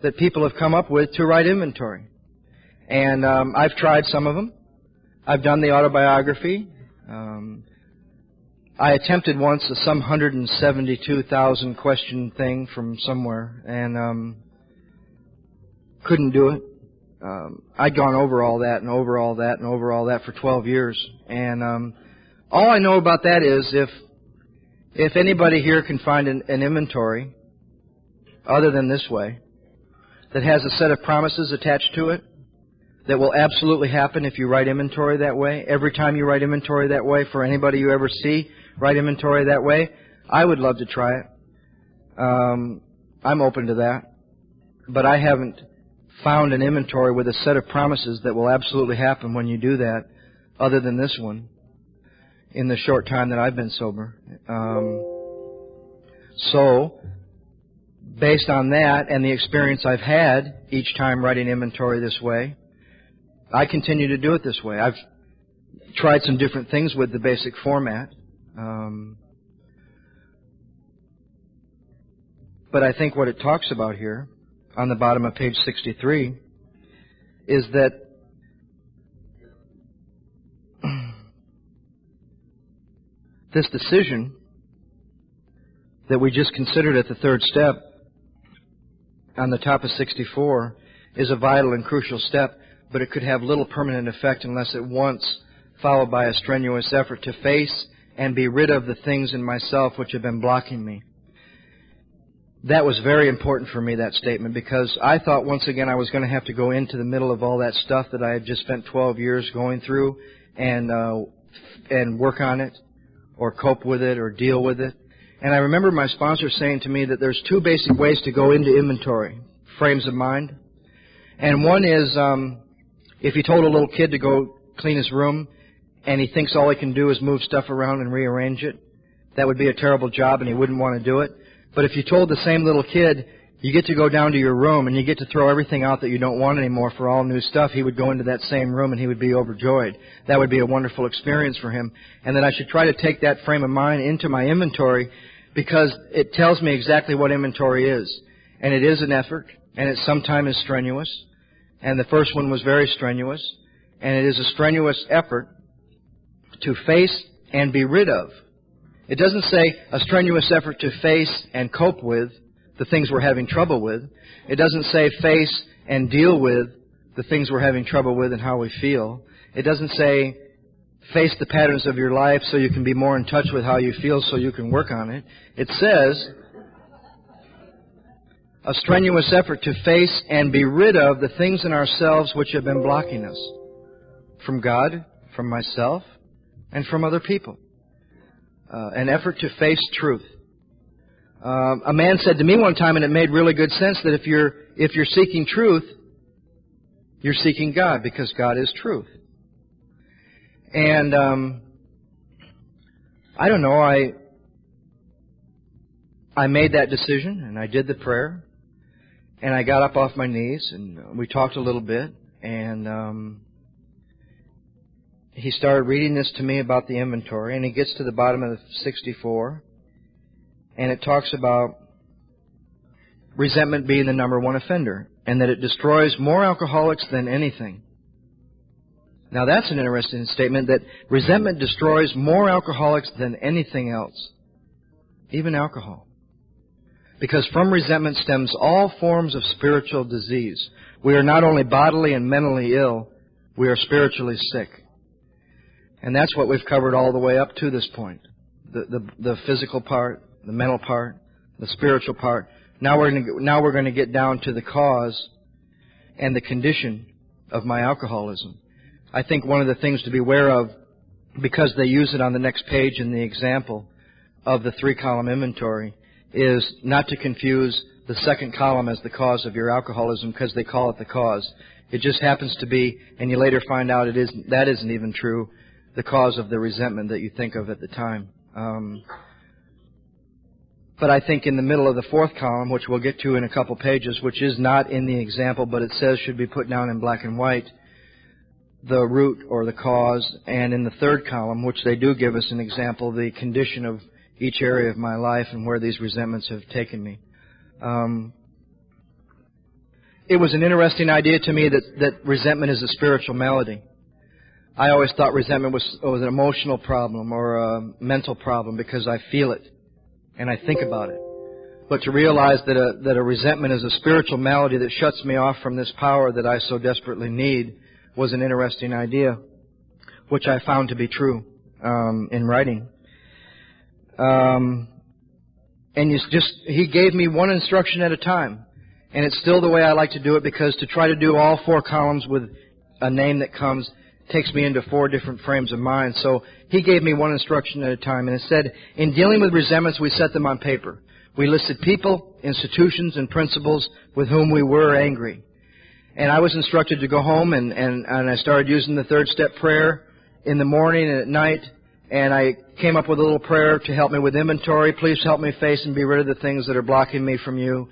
that people have come up with to write inventory. And I've tried some of them. I've done the autobiography. I attempted once some 172,000 question thing from somewhere, and couldn't do it. I'd gone over all that and over all that and over all that for 12 years. And all I know about that is if anybody here can find an inventory other than this way that has a set of promises attached to it that will absolutely happen if you write inventory that way, every time you write inventory that way, for anybody you ever see write inventory that way, I would love to try it. I'm open to that. But I haven't found an inventory with a set of promises that will absolutely happen when you do that, other than this one, in the short time that I've been sober. So, based on that and the experience I've had each time writing inventory this way, I continue to do it this way. I've tried some different things with the basic format. But I think what it talks about here on the bottom of page 63 is that this decision that we just considered at the third step on the top of 64 is a vital and crucial step, but it could have little permanent effect unless at once followed by a strenuous effort to face and be rid of the things in myself which have been blocking me. That was very important for me, that statement, because I thought once again I was going to have to go into the middle of all that stuff that I had just spent 12 years going through and work on it or cope with it or deal with it. And I remember my sponsor saying to me that there's two basic ways to go into inventory, frames of mind. And one is if you told a little kid to go clean his room and he thinks all he can do is move stuff around and rearrange it, that would be a terrible job and he wouldn't want to do it. But if you told the same little kid, you get to go down to your room and you get to throw everything out that you don't want anymore for all new stuff, he would go into that same room and he would be overjoyed. That would be a wonderful experience for him. And that I should try to take that frame of mind into my inventory because it tells me exactly what inventory is. And it is an effort, and it sometimes is strenuous. And the first one was very strenuous. And it is a strenuous effort to face and be rid of. It doesn't say a strenuous effort to face and cope with the things we're having trouble with. It doesn't say face and deal with the things we're having trouble with and how we feel. It doesn't say face the patterns of your life so you can be more in touch with how you feel so you can work on it. It says a strenuous effort to face and be rid of the things in ourselves which have been blocking us from God, from myself, and from other people. An effort to face truth. A man said to me one time, and it made really good sense, that if you're seeking truth, you're seeking God, because God is truth. And I don't know, I made that decision, and I did the prayer, and I got up off my knees, and we talked a little bit, and he started reading this to me about the inventory, and he gets to the bottom of the 64, and it talks about resentment being the number one offender, and that it destroys more alcoholics than anything. Now that's an interesting statement, that resentment destroys more alcoholics than anything else, even alcohol. Because from resentment stems all forms of spiritual disease. We are not only bodily and mentally ill, we are spiritually sick. And that's what we've covered all the way up to this point. The physical part, the mental part, the spiritual part. Now we're going to get down to the cause and the condition of my alcoholism. I think one of the things to be aware of, because they use it on the next page in the example of the 3-column inventory, is not to confuse the second column as the cause of your alcoholism, because they call it the cause. It just happens to be, and you later find out that isn't even true, the cause of the resentment that you think of at the time. But I think in the middle of the 4th column, which we'll get to in a couple pages, which is not in the example, but it says should be put down in black and white, the root or the cause, and in the 3rd column, which they do give us an example, the condition of each area of my life and where these resentments have taken me. it was an interesting idea to me that resentment is a spiritual malady. I always thought resentment was an emotional problem or a mental problem because I feel it and I think about it. But to realize that a resentment is a spiritual malady that shuts me off from this power that I so desperately need was an interesting idea, which I found to be true in writing. And he gave me one instruction at a time. And it's still the way I like to do it, because to try to do all 4 columns with a name that comes takes me into 4 different frames of mind. So he gave me one instruction at a time, and it said, in dealing with resentments, we set them on paper. We listed people, institutions, and principles with whom we were angry. And I was instructed to go home, and I started using the 3rd step prayer in the morning and at night, and I came up with a little prayer to help me with inventory. Please help me face and be rid of the things that are blocking me from you.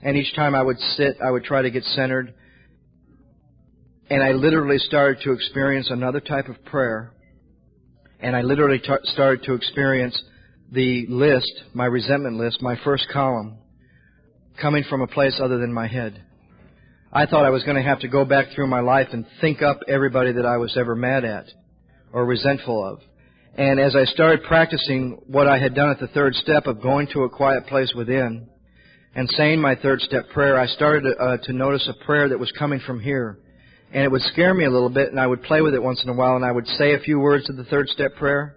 And each time I would sit, I would try to get centered. And I literally started to experience another type of prayer. And I literally started to experience the list, my resentment list, my first column, coming from a place other than my head. I thought I was going to have to go back through my life and think up everybody that I was ever mad at or resentful of. And as I started practicing what I had done at the 3rd step of going to a quiet place within and saying my 3rd step prayer, I started to notice a prayer that was coming from here. And it would scare me a little bit, and I would play with it once in a while, and I would say a few words to the 3rd step prayer,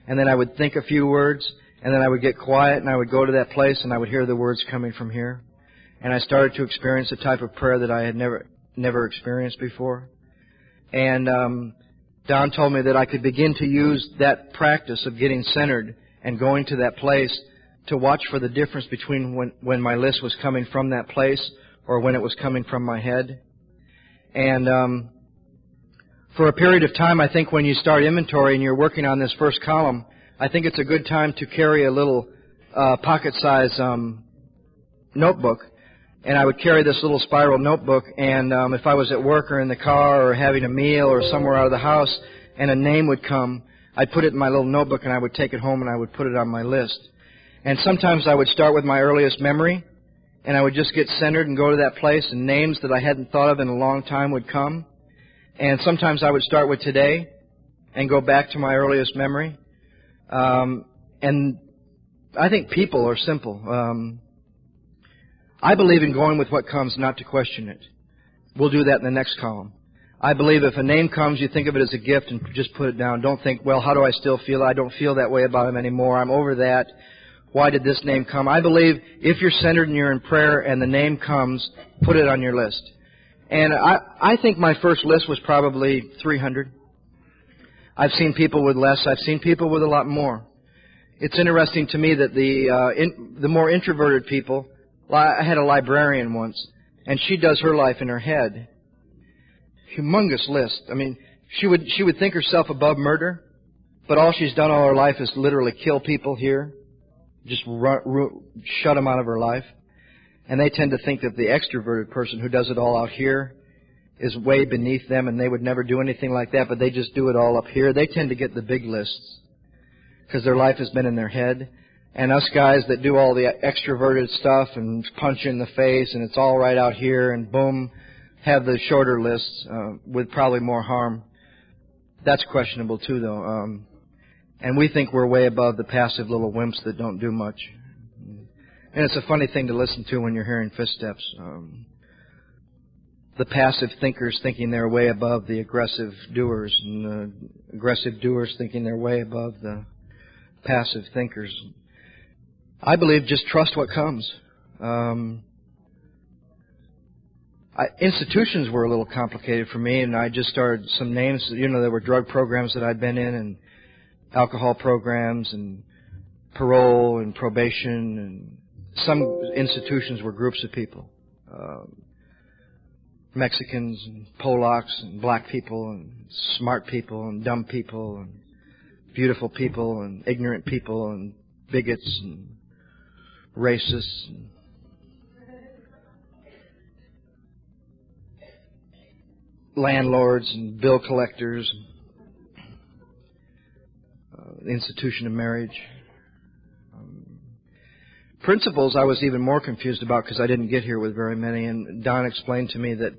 and then I would think a few words, and then I would get quiet, and I would go to that place, and I would hear the words coming from here. And I started to experience a type of prayer that I had never experienced before. And Don told me that I could begin to use that practice of getting centered and going to that place to watch for the difference between when my list was coming from that place or when it was coming from my head. And for a period of time, I think when you start inventory and you're working on this first column, I think it's a good time to carry a little pocket-size notebook. And I would carry this little spiral notebook, and if I was at work or in the car or having a meal or somewhere out of the house and a name would come, I'd put it in my little notebook and I would take it home and I would put it on my list. And sometimes I would start with my earliest memory, and I would just get centered and go to that place, and names that I hadn't thought of in a long time would come. And sometimes I would start with today and go back to my earliest memory. And I think people are simple. I believe in going with what comes, not to question it. We'll do that in the next column. I believe if a name comes, you think of it as a gift and just put it down. Don't think, well, how do I still feel? I don't feel that way about him anymore. I'm over that. Why did this name come? I believe if you're centered and you're in prayer and the name comes, put it on your list. And I think my first list was probably 300. I've seen people with less. I've seen people with a lot more. It's interesting to me that the more introverted people, I had a librarian once, and she does her life in her head. Humongous list. I mean, she would think herself above murder, but all she's done all her life is literally kill people here, just shut them out of her life. And they tend to think that the extroverted person who does it all out here is way beneath them, and they would never do anything like that, but they just do it all up here. They tend to get the big lists because their life has been in their head. And us guys that do all the extroverted stuff and punch you in the face and it's all right out here and boom, have the shorter lists with probably more harm. That's questionable too, though. And we think we're way above the passive little wimps that don't do much. And it's a funny thing to listen to when you're hearing fist steps. The passive thinkers thinking they're way above the aggressive doers, and the aggressive doers thinking they're way above the passive thinkers. I believe just trust what comes. Institutions were a little complicated for me, and I just started some names. You know, there were drug programs that I'd been in, and alcohol programs, and parole, and probation, and some institutions were groups of people. Mexicans, and Polacks, and black people, and smart people, and dumb people, and beautiful people, and ignorant people, and bigots, and racists, and landlords, and bill collectors, the institution of marriage, Principles I was even more confused about because I didn't get here with very many. And Don explained to me that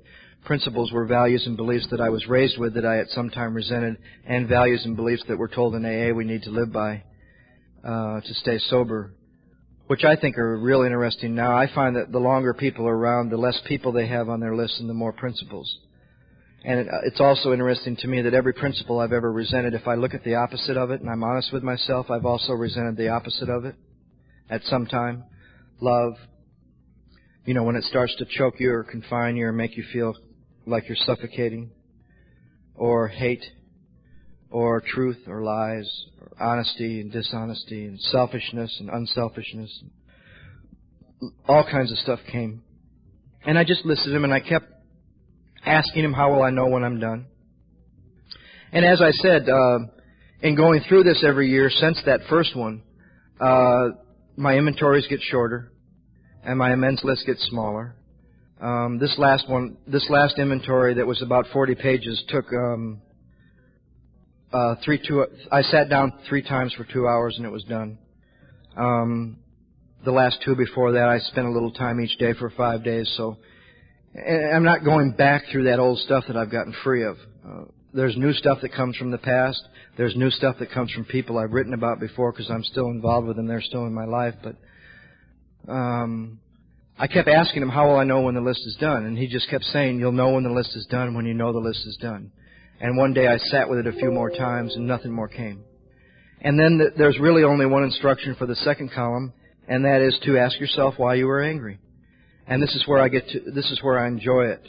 principles were values and beliefs that I was raised with that I at some time resented, and values and beliefs that we're told in AA we need to live by to stay sober, which I think are real interesting now. I find that the longer people are around, the less people they have on their list and the more principles. And it's also interesting to me that every principle I've ever resented, if I look at the opposite of it and I'm honest with myself, I've also resented the opposite of it at some time. Love, when it starts to choke you or confine you or make you feel like you're suffocating, or hate, or truth, or lies, or honesty and dishonesty, and selfishness and unselfishness. All kinds of stuff came. And I just listed them, and I kept asking him, how will I know when I'm done? And as I said, in going through this every year since that first one, my inventories get shorter, and my amends list gets smaller. This last inventory that was about 40 pages took I sat down 3 times for 2 hours and it was done. The last 2 before that, I spent a little time each day for 5 days. So I'm not going back through that old stuff that I've gotten free of. There's new stuff that comes from the past. There's new stuff that comes from people I've written about before because I'm still involved with them. They're still in my life. But I kept asking him, how will I know when the list is done? And he just kept saying, you'll know when the list is done when you know the list is done. And one day I sat with it a few more times and nothing more came. And then there's really only one instruction for the second column, and that is to ask yourself why you were angry. And this is where I enjoy it.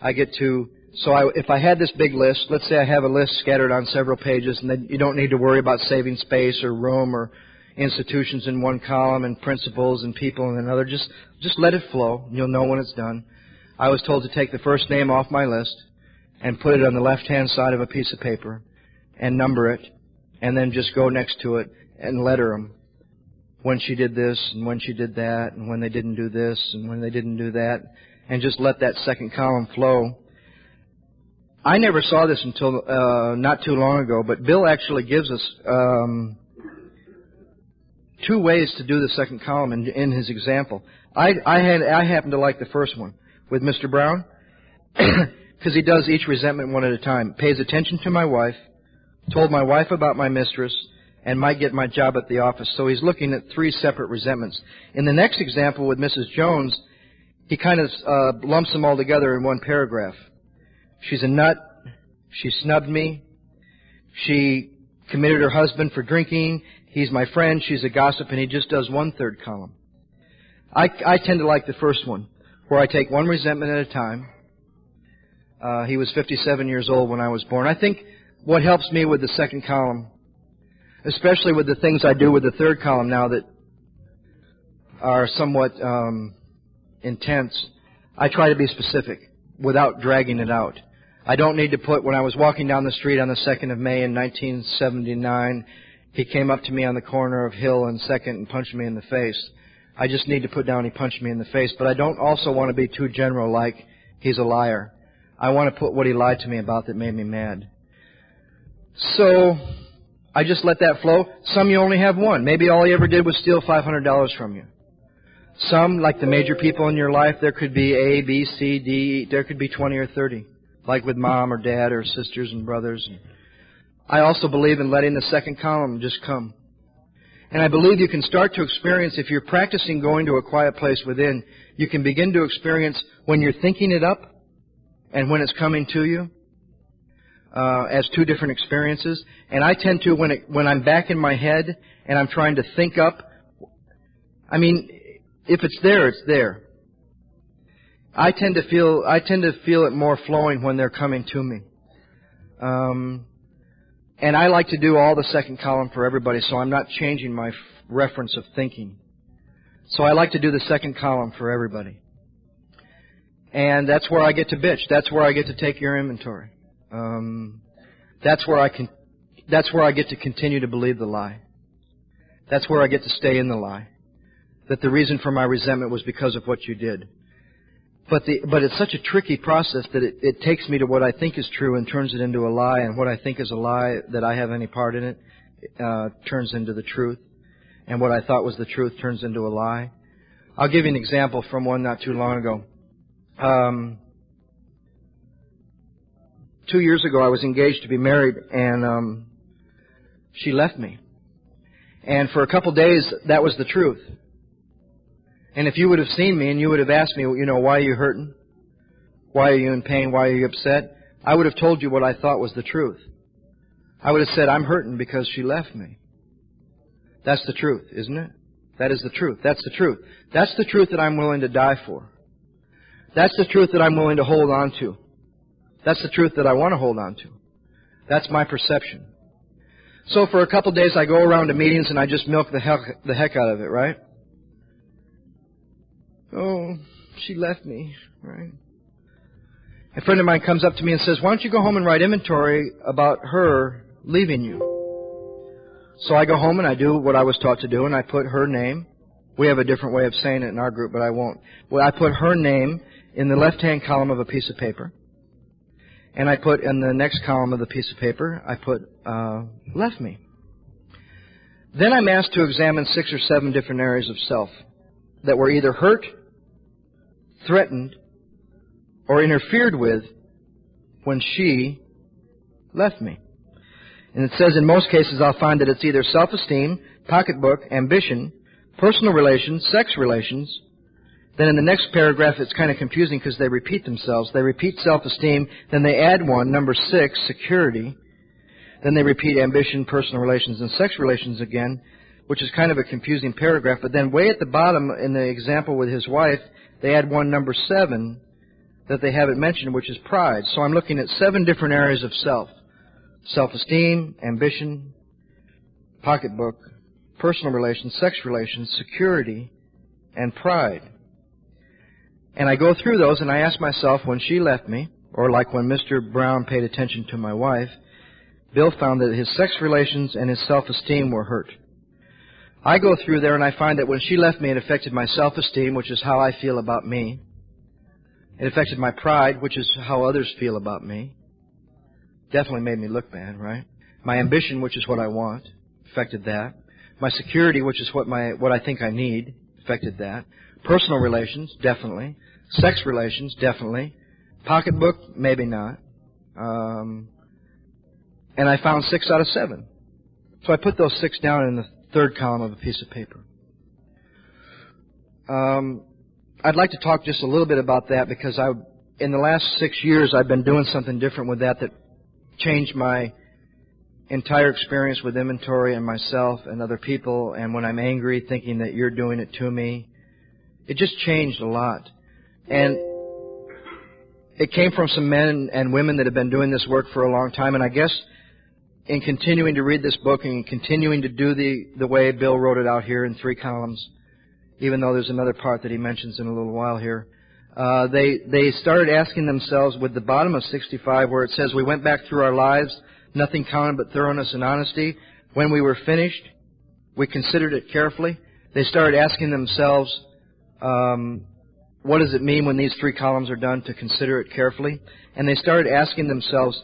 If I had this big list, let's say I have a list scattered on several pages, and then you don't need to worry about saving space or room or institutions in one column and principles and people in another. Just let it flow, and you'll know when it's done. I was told to take the first name off my list and put it on the left-hand side of a piece of paper and number it, and then just go next to it and letter them. When she did this, and when she did that, and when they didn't do this, and when they didn't do that, and just let that second column flow. I never saw this until not too long ago, but Bill actually gives us 2 ways to do the second column in his example. I happen to like the first one with Mr. Brown because he does each resentment one at a time. Pays attention to my wife, told my wife about my mistress, and might get my job at the office. So he's looking at 3 separate resentments. In the next example with Mrs. Jones, he kind of lumps them all together in one paragraph. She's a nut. She snubbed me. She committed her husband for drinking. He's my friend. She's a gossip. And he just does 1/3 column. I tend to like the first one, where I take one resentment at a time. He was 57 years old when I was born. I think what helps me with the second column, especially with the things I do with the third column now that are somewhat intense, I try to be specific without dragging it out. I don't need to put, when I was walking down the street on the 2nd of May in 1979, he came up to me on the corner of Hill and 2nd and punched me in the face. I just need to put down he punched me in the face, but I don't also want to be too general like he's a liar. I want to put what he lied to me about that made me mad. So I just let that flow. Some you only have one. Maybe all he ever did was steal $500 from you. Some, like the major people in your life, there could be A, B, C, D, there could be 20 or 30, like with mom or dad or sisters and brothers. I also believe in letting the second column just come. And I believe you can start to experience, if you're practicing going to a quiet place within, you can begin to experience when you're thinking it up and when it's coming to you as 2 different experiences. And I tend to, when I'm back in my head and I'm trying to think up, if it's there, it's there. I tend to feel it more flowing when they're coming to me. And I like to do all the second column for everybody, so I'm not changing my reference of thinking. So I like to do the second column for everybody. And that's where I get to bitch. That's where I get to take your inventory. That's where I get to continue to believe the lie. That's where I get to stay in the lie. That the reason for my resentment was because of what you did. But it's such a tricky process that it takes me to what I think is true and turns it into a lie, and what I think is a lie that I have any part in it turns into the truth. and what I thought was the truth turns into a lie. I'll give you an example from one not too long ago. 2 years ago, I was engaged to be married, and she left me. And for a couple days, that was the truth. And if you would have seen me and you would have asked me, why are you hurting? Why are you in pain? Why are you upset? I would have told you what I thought was the truth. I would have said, I'm hurting because she left me. That's the truth, isn't it? That is the truth. That's the truth. That's the truth that I'm willing to die for. That's the truth that I'm willing to hold on to. That's the truth that I want to hold on to. That's my perception. So for a couple days I go around to meetings and I just milk the heck out of it, right? Oh, she left me, right? A friend of mine comes up to me and says, why don't you go home and write inventory about her leaving you? So I go home and I do what I was taught to do, and I put her name. We have a different way of saying it in our group, but I won't. Well, I put her name in the left-hand column of a piece of paper. And I put in the next column of the piece of paper, I put, left me. Then I'm asked to examine 6 or 7 different areas of self that were either hurt, threatened, or interfered with when she left me. And it says in most cases I'll find that it's either self-esteem, pocketbook, ambition, personal relations, sex relations. Then in the next paragraph it's kind of confusing because they repeat themselves. They repeat self-esteem, then they add one, number 6, security. Then they repeat ambition, personal relations, and sex relations again, which is kind of a confusing paragraph. But then way at the bottom in the example with his wife, they add one, number 7, that they haven't mentioned, which is pride. So I'm looking at 7 different areas of self. Self-esteem, ambition, pocketbook, personal relations, sex relations, security, and pride. And I go through those and I ask myself, when she left me, or like when Mr. Brown paid attention to my wife, Bill found that his sex relations and his self-esteem were hurt. I go through there and I find that when she left me, it affected my self-esteem, which is how I feel about me. It affected my pride, which is how others feel about me. Definitely made me look bad, right? My ambition, which is what I want, affected that. My security, which is what I think I need, affected that. Personal relations, definitely. Sex relations, definitely. Pocketbook, maybe not. And I found 6 out of 7. So I put those 6 down in the third column of a piece of paper. I'd like to talk just a little bit about that because in the last 6 years I've been doing something different with that changed my entire experience with inventory and myself and other people. And when I'm angry, thinking that you're doing it to me, it just changed a lot. And it came from some men and women that have been doing this work for a long time. And I guess in continuing to read this book and continuing to do the way Bill wrote it out here in 3 columns, even though there's another part that he mentions in a little while here, they started asking themselves with the bottom of 65 where it says, we went back through our lives, nothing counted but thoroughness and honesty. When we were finished, we considered it carefully. They started asking themselves, what does it mean when these 3 columns are done to consider it carefully? And they started asking themselves,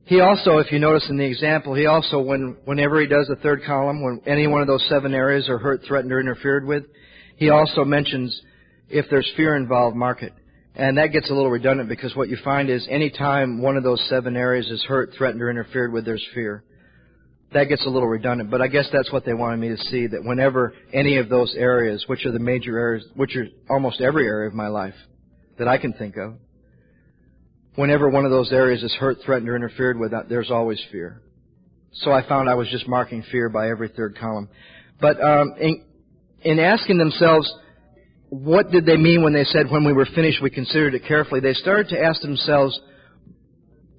he also, if you notice in the example, he also, whenever he does the 3rd column, when any one of those 7 areas are hurt, threatened, or interfered with, he also mentions if there's fear involved, mark it. And that gets a little redundant because what you find is any time one of those 7 areas is hurt, threatened, or interfered with, there's fear. That gets a little redundant, but I guess that's what they wanted me to see, that whenever any of those areas, which are the major areas, which are almost every area of my life that I can think of, whenever one of those areas is hurt, threatened, or interfered with, there's always fear. So I found I was just marking fear by every 3rd column. But in asking themselves, what did they mean when they said, when we were finished, we considered it carefully? They started to ask themselves,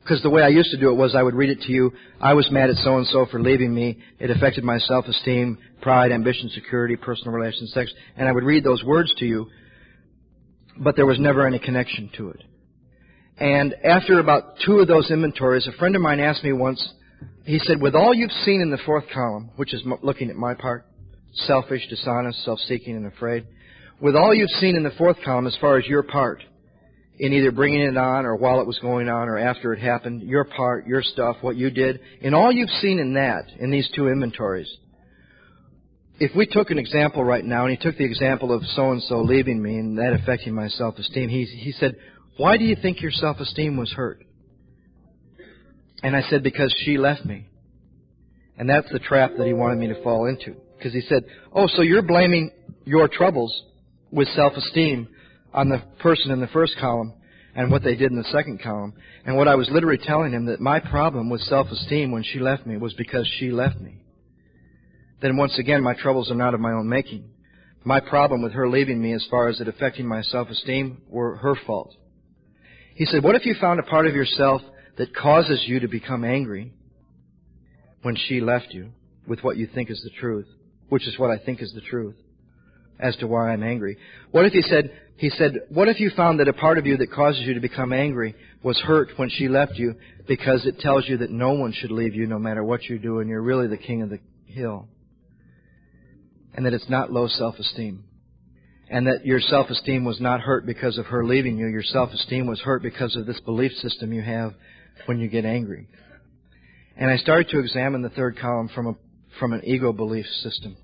because the way I used to do it was I would read it to you, I was mad at so-and-so for leaving me. It affected my self-esteem, pride, ambition, security, personal relations, sex. And I would read those words to you, but there was never any connection to it. And after about 2 of those inventories, a friend of mine asked me once, he said, with all you've seen in the 4th column, which is looking at my part, selfish, dishonest, self-seeking, and afraid, with all you've seen in the 4th column as far as your part, in either bringing it on or while it was going on or after it happened, your part, your stuff, what you did, in all you've seen in that, in these 2 inventories, if we took an example right now, and he took the example of so-and-so leaving me and that affecting my self-esteem, he said, why do you think your self-esteem was hurt? And I said, because she left me. And that's the trap that he wanted me to fall into. Because he said, oh, so you're blaming your troubles with self-esteem on the person in the first column and what they did in the second column. And what I was literally telling him, that my problem with self-esteem when she left me was because she left me. Then once again, my troubles are not of my own making. My problem with her leaving me as far as it affecting my self-esteem were her fault. He said, what if you found a part of yourself that causes you to become angry when she left you with what you think is the truth, which is what I think is the truth as to why I'm angry? What if he said, what if you found that a part of you that causes you to become angry was hurt when she left you because it tells you that no one should leave you no matter what you do and you're really the king of the hill? And that it's not low self-esteem. And that your self-esteem was not hurt because of her leaving you. Your self-esteem was hurt because of this belief system you have when you get angry. And I started to examine the third column from an ego belief system.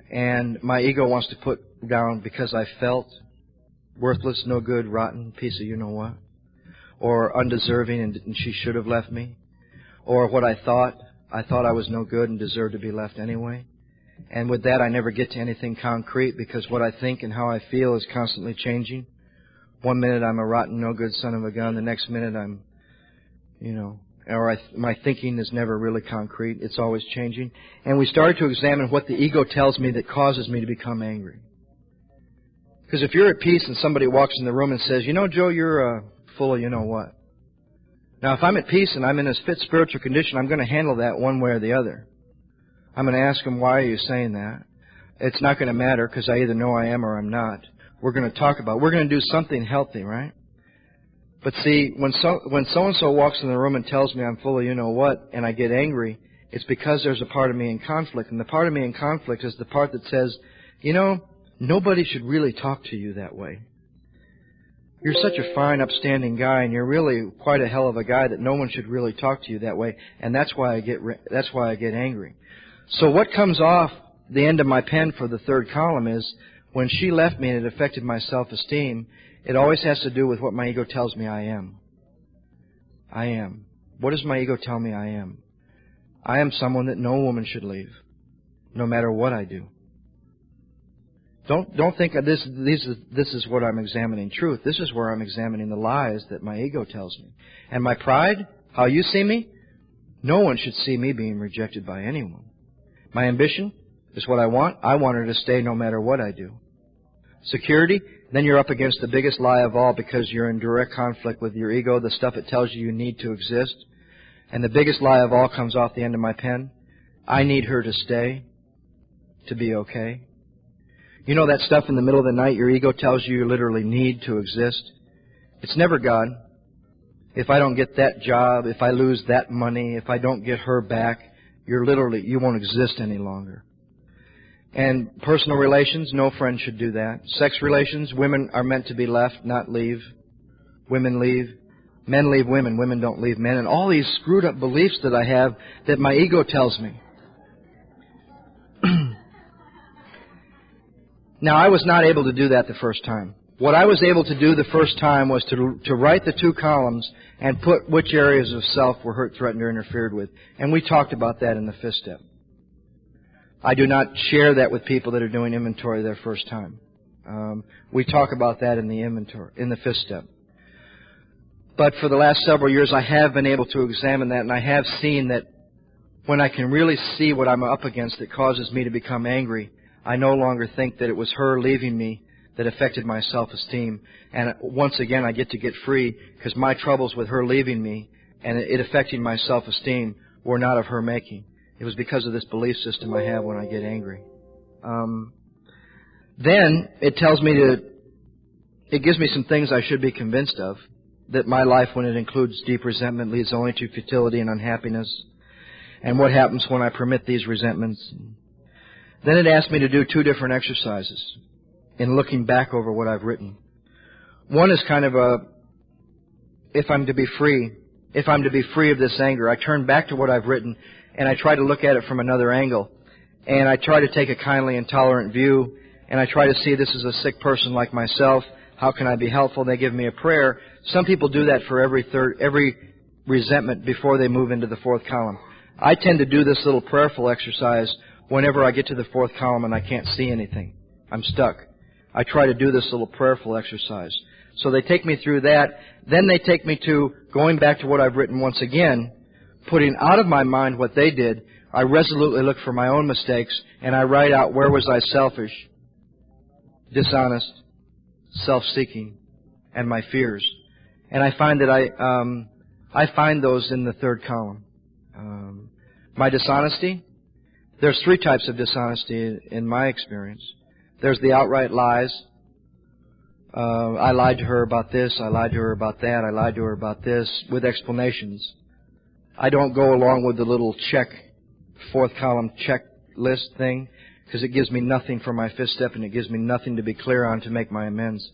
And my ego wants to put down because I felt worthless, no good, rotten, piece of you-know-what. Or undeserving and she should have left me. Or what I thought I was no good and deserved to be left anyway. And with that, I never get to anything concrete because what I think and how I feel is constantly changing. One minute I'm a rotten, no good son of a gun. The next minute I'm, my thinking is never really concrete. It's always changing. And we started to examine what the ego tells me that causes me to become angry. Because if you're at peace and somebody walks in the room and says, Joe, you're full of you-know-what. Now, if I'm at peace and I'm in a fit spiritual condition, I'm going to handle that one way or the other. I'm going to ask them, why are you saying that? It's not going to matter because I either know I am or I'm not. We're going to talk about it. We're going to do something healthy, right? But see, when so-and-so walks in the room and tells me I'm full of you-know-what and I get angry, it's because there's a part of me in conflict. And the part of me in conflict is the part that says, nobody should really talk to you that way. You're such a fine, upstanding guy, and you're really quite a hell of a guy that no one should really talk to you that way. And that's why I get angry. So what comes off the end of my pen for the third column is, when she left me and it affected my self-esteem, it always has to do with what my ego tells me I am. I am. What does my ego tell me I am? I am someone that no woman should leave, no matter what I do. Don't think this is what I'm examining truth. This is where I'm examining the lies that my ego tells me. And my pride, how you see me, no one should see me being rejected by anyone. My ambition is what I want. I want her to stay no matter what I do. Security, then you're up against the biggest lie of all because you're in direct conflict with your ego, the stuff it tells you need to exist. And the biggest lie of all comes off the end of my pen. I need her to stay to be okay. You know that stuff in the middle of the night your ego tells you literally need to exist? It's never God. If I don't get that job, if I lose that money, if I don't get her back, you won't exist any longer. And personal relations, no friend should do that. Sex relations, women are meant to be left, not leave. Women leave. Men leave women. Women don't leave men. And all these screwed up beliefs that I have that my ego tells me. Now, I was not able to do that the first time. What I was able to do the first time was to write the two columns and put which areas of self were hurt, threatened, or interfered with. And we talked about that in the fifth step. I do not share that with people that are doing inventory their first time. We talk about that in the fifth step. But for the last several years, I have been able to examine that, and I have seen that when I can really see what I'm up against that causes me to become angry, I no longer think that it was her leaving me that affected my self-esteem. And once again, I get to get free because my troubles with her leaving me and it affecting my self-esteem were not of her making. It was because of this belief system I have when I get angry. Then it tells me it gives me some things I should be convinced of. That my life, when it includes deep resentment, leads only to futility and unhappiness. And what happens when I permit these resentments. Then it asks me to do two different exercises in looking back over what I've written. One is kind of if I'm to be free of this anger, I turn back to what I've written and I try to look at it from another angle. and I try to take a kindly and tolerant view, and I try to see this is a sick person like myself. How can I be helpful? They give me a prayer. Some people do that for every resentment before they move into the fourth column. I tend to do this little prayerful exercise whenever I get to the fourth column and I can't see anything. I'm stuck. I try to do this little prayerful exercise. So they take me through that. Then they take me to going back to what I've written once again, putting out of my mind what they did. I resolutely look for my own mistakes, and I write out where was I selfish, dishonest, self-seeking, and my fears. And I find that I find those in the third column. My dishonesty, there's three types of dishonesty in my experience. There's the outright lies. I lied to her about this, I lied to her about that, I lied to her about this, with explanations. I don't go along with the little fourth column checklist thing, because it gives me nothing for my fifth step and it gives me nothing to be clear on to make my amends.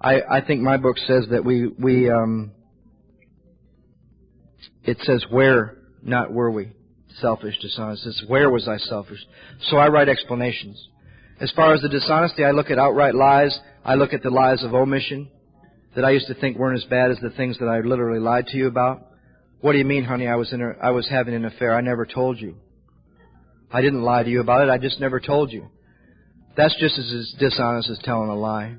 I think my book says that it says where, not were we selfish, dishonest. It's where was I selfish. So I write explanations. As far as the dishonesty, I look at outright lies. I look at the lies of omission that I used to think weren't as bad as the things that I literally lied to you about. What do you mean, honey? I was having an affair. I never told you. I didn't lie to you about it. I just never told you. That's just as dishonest as telling a lie.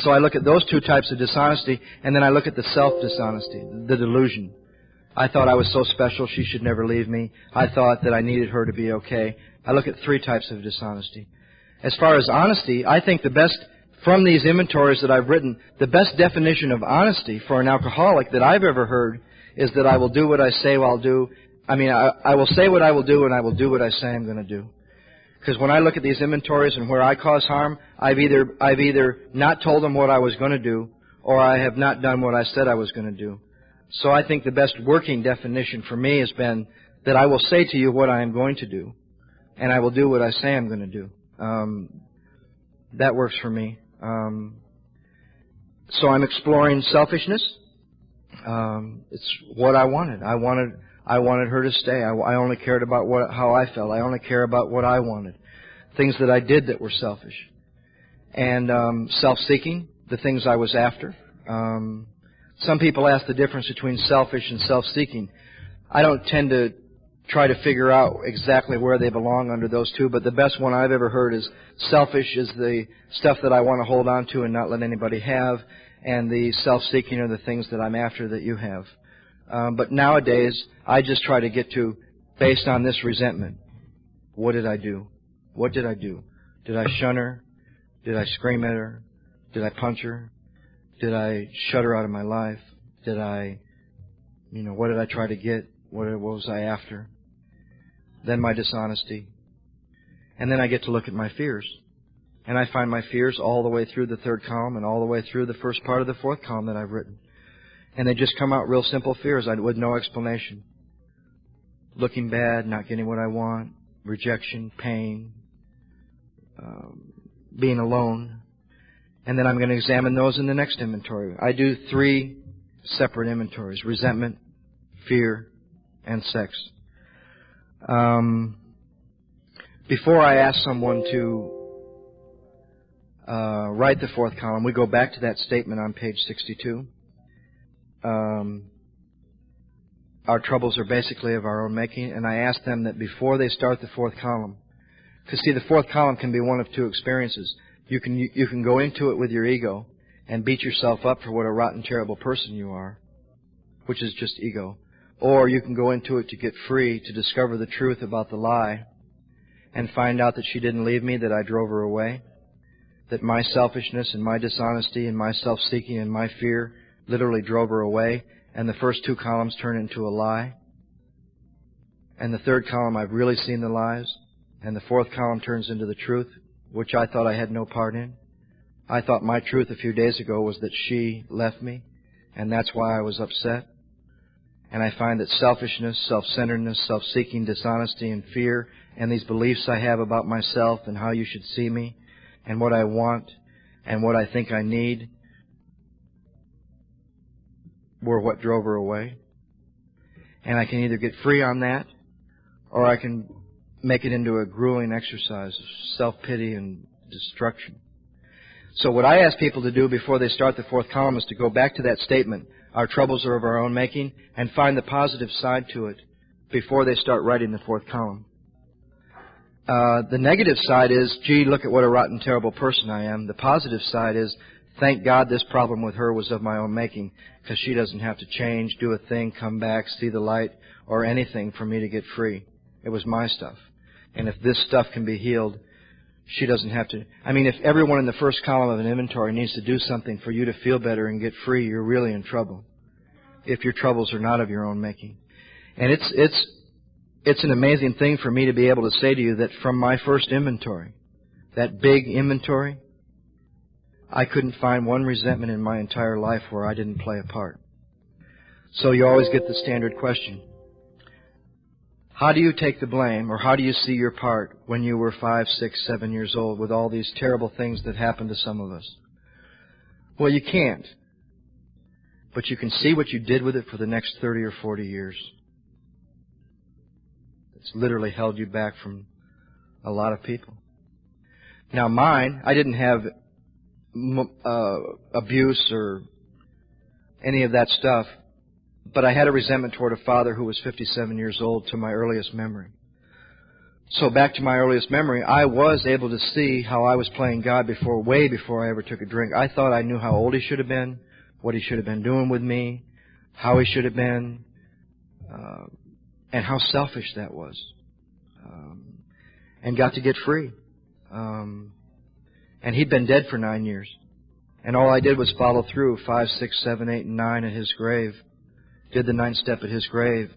So I look at those two types of dishonesty, and then I look at the self-dishonesty, the delusion. I thought I was so special she should never leave me. I thought that I needed her to be okay. I look at three types of dishonesty. As far as honesty, I think the best, from these inventories that I've written, the best definition of honesty for an alcoholic that I've ever heard is that I will do what I say I'll do. I will say what I will do, and I will do what I say I'm going to do. Because when I look at these inventories and where I cause harm, I've either not told them what I was going to do, or I have not done what I said I was going to do. So I think the best working definition for me has been that I will say to you what I am going to do, and I will do what I say I'm going to do. That works for me. So I'm exploring selfishness. It's what I wanted. I wanted her to stay. I only cared about how I felt. I only care about what I wanted. Things that I did that were selfish. And self-seeking, the things I was after. Some people ask the difference between selfish and self-seeking. I don't tend to try to figure out exactly where they belong under those two, but the best one I've ever heard is selfish is the stuff that I want to hold on to and not let anybody have, and the self-seeking are the things that I'm after that you have. But nowadays, I just try to get to, based on this resentment, what did I do? What did I do? Did I shun her? Did I scream at her? Did I punch her? Did I shut her out of my life? Did I, what did I try to get? What was I after? Then my dishonesty. And then I get to look at my fears. And I find my fears all the way through the third column and all the way through the first part of the fourth column that I've written. And they just come out real simple fears with no explanation. Looking bad, not getting what I want, rejection, pain, being alone. And then I'm going to examine those in the next inventory. I do 3 separate inventories: resentment, fear, and sex. Before I ask someone to write the fourth column, we go back to that statement on page 62. Our troubles are basically of our own making, and I ask them that before they start the fourth column, because see, the fourth column can be one of two experiences. You can go into it with your ego and beat yourself up for what a rotten, terrible person you are, which is just ego. Or you can go into it to get free, to discover the truth about the lie, and find out that she didn't leave me, that I drove her away, that my selfishness and my dishonesty and my self-seeking and my fear literally drove her away, and the first 2 columns turn into a lie. And the third column, I've really seen the lies, and the fourth column turns into the truth, which I thought I had no part in. I thought my truth a few days ago was that she left me, and that's why I was upset. And I find that selfishness, self-centeredness, self-seeking, dishonesty, and fear, and these beliefs I have about myself and how you should see me, and what I want, and what I think I need, were what drove her away. And I can either get free on that, or I can make it into a grueling exercise of self-pity and destruction. So what I ask people to do before they start the fourth column is to go back to that statement, our troubles are of our own making, and find the positive side to it before they start writing the fourth column. The negative side is, gee, look at what a rotten, terrible person I am. The positive side is, thank God this problem with her was of my own making, because she doesn't have to change, do a thing, come back, see the light, or anything for me to get free. It was my stuff. And if this stuff can be healed, she doesn't have to. I mean, if everyone in the first column of an inventory needs to do something for you to feel better and get free, you're really in trouble, if your troubles are not of your own making. And it's an amazing thing for me to be able to say to you that from my first inventory, that big inventory, I couldn't find one resentment in my entire life where I didn't play a part. So you always get the standard question. How do you take the blame, or how do you see your part when you were 5, 6, 7 years old with all these terrible things that happened to some of us? Well, you can't. But you can see what you did with it for the next 30 or 40 years. It's literally held you back from a lot of people. Now mine, I didn't have abuse or any of that stuff, but I had a resentment toward a father who was 57 years old to my earliest memory. So back to my earliest memory, I was able to see how I was playing God way before I ever took a drink. I thought I knew how old he should have been, what he should have been doing with me, how he should have been, and how selfish that was. And got to get free. And he'd been dead for 9 years. And all I did was follow through 5, 6, 7, 8, and 9 at his grave. Did the 9th step at his grave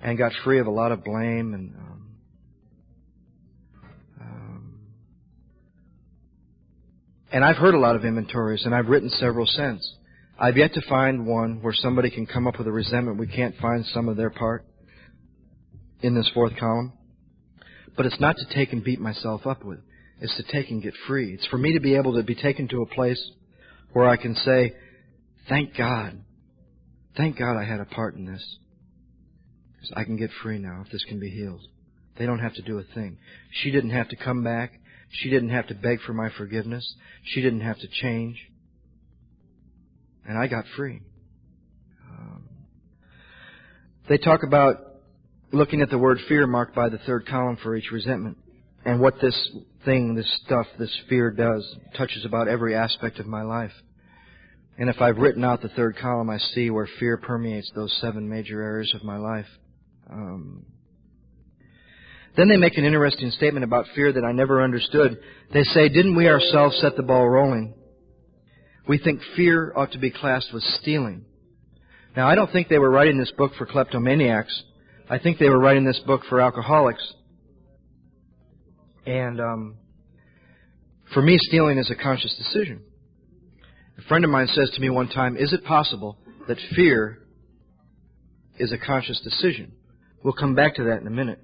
and got free of a lot of blame and I've heard a lot of inventories, and I've written several since. I've yet to find one where somebody can come up with a resentment we can't find some of their part in this fourth column. But it's not to take and beat myself up with. It's to take and get free. It's for me to be able to be taken to a place where I can say, thank God. Thank God I had a part in this. Because I can get free now if this can be healed. They don't have to do a thing. She didn't have to come back. She didn't have to beg for my forgiveness. She didn't have to change. And I got free. They talk about looking at the word fear marked by the third column for each resentment. And what this thing, this stuff, this fear does, touches about every aspect of my life. And if I've written out the third column, I see where fear permeates those 7 major areas of my life. Then they make an interesting statement about fear that I never understood. They say, didn't we ourselves set the ball rolling? We think fear ought to be classed with stealing. Now, I don't think they were writing this book for kleptomaniacs. I think they were writing this book for alcoholics. And for me, stealing is a conscious decision. A friend of mine says to me one time, is it possible that fear is a conscious decision? We'll come back to that in a minute.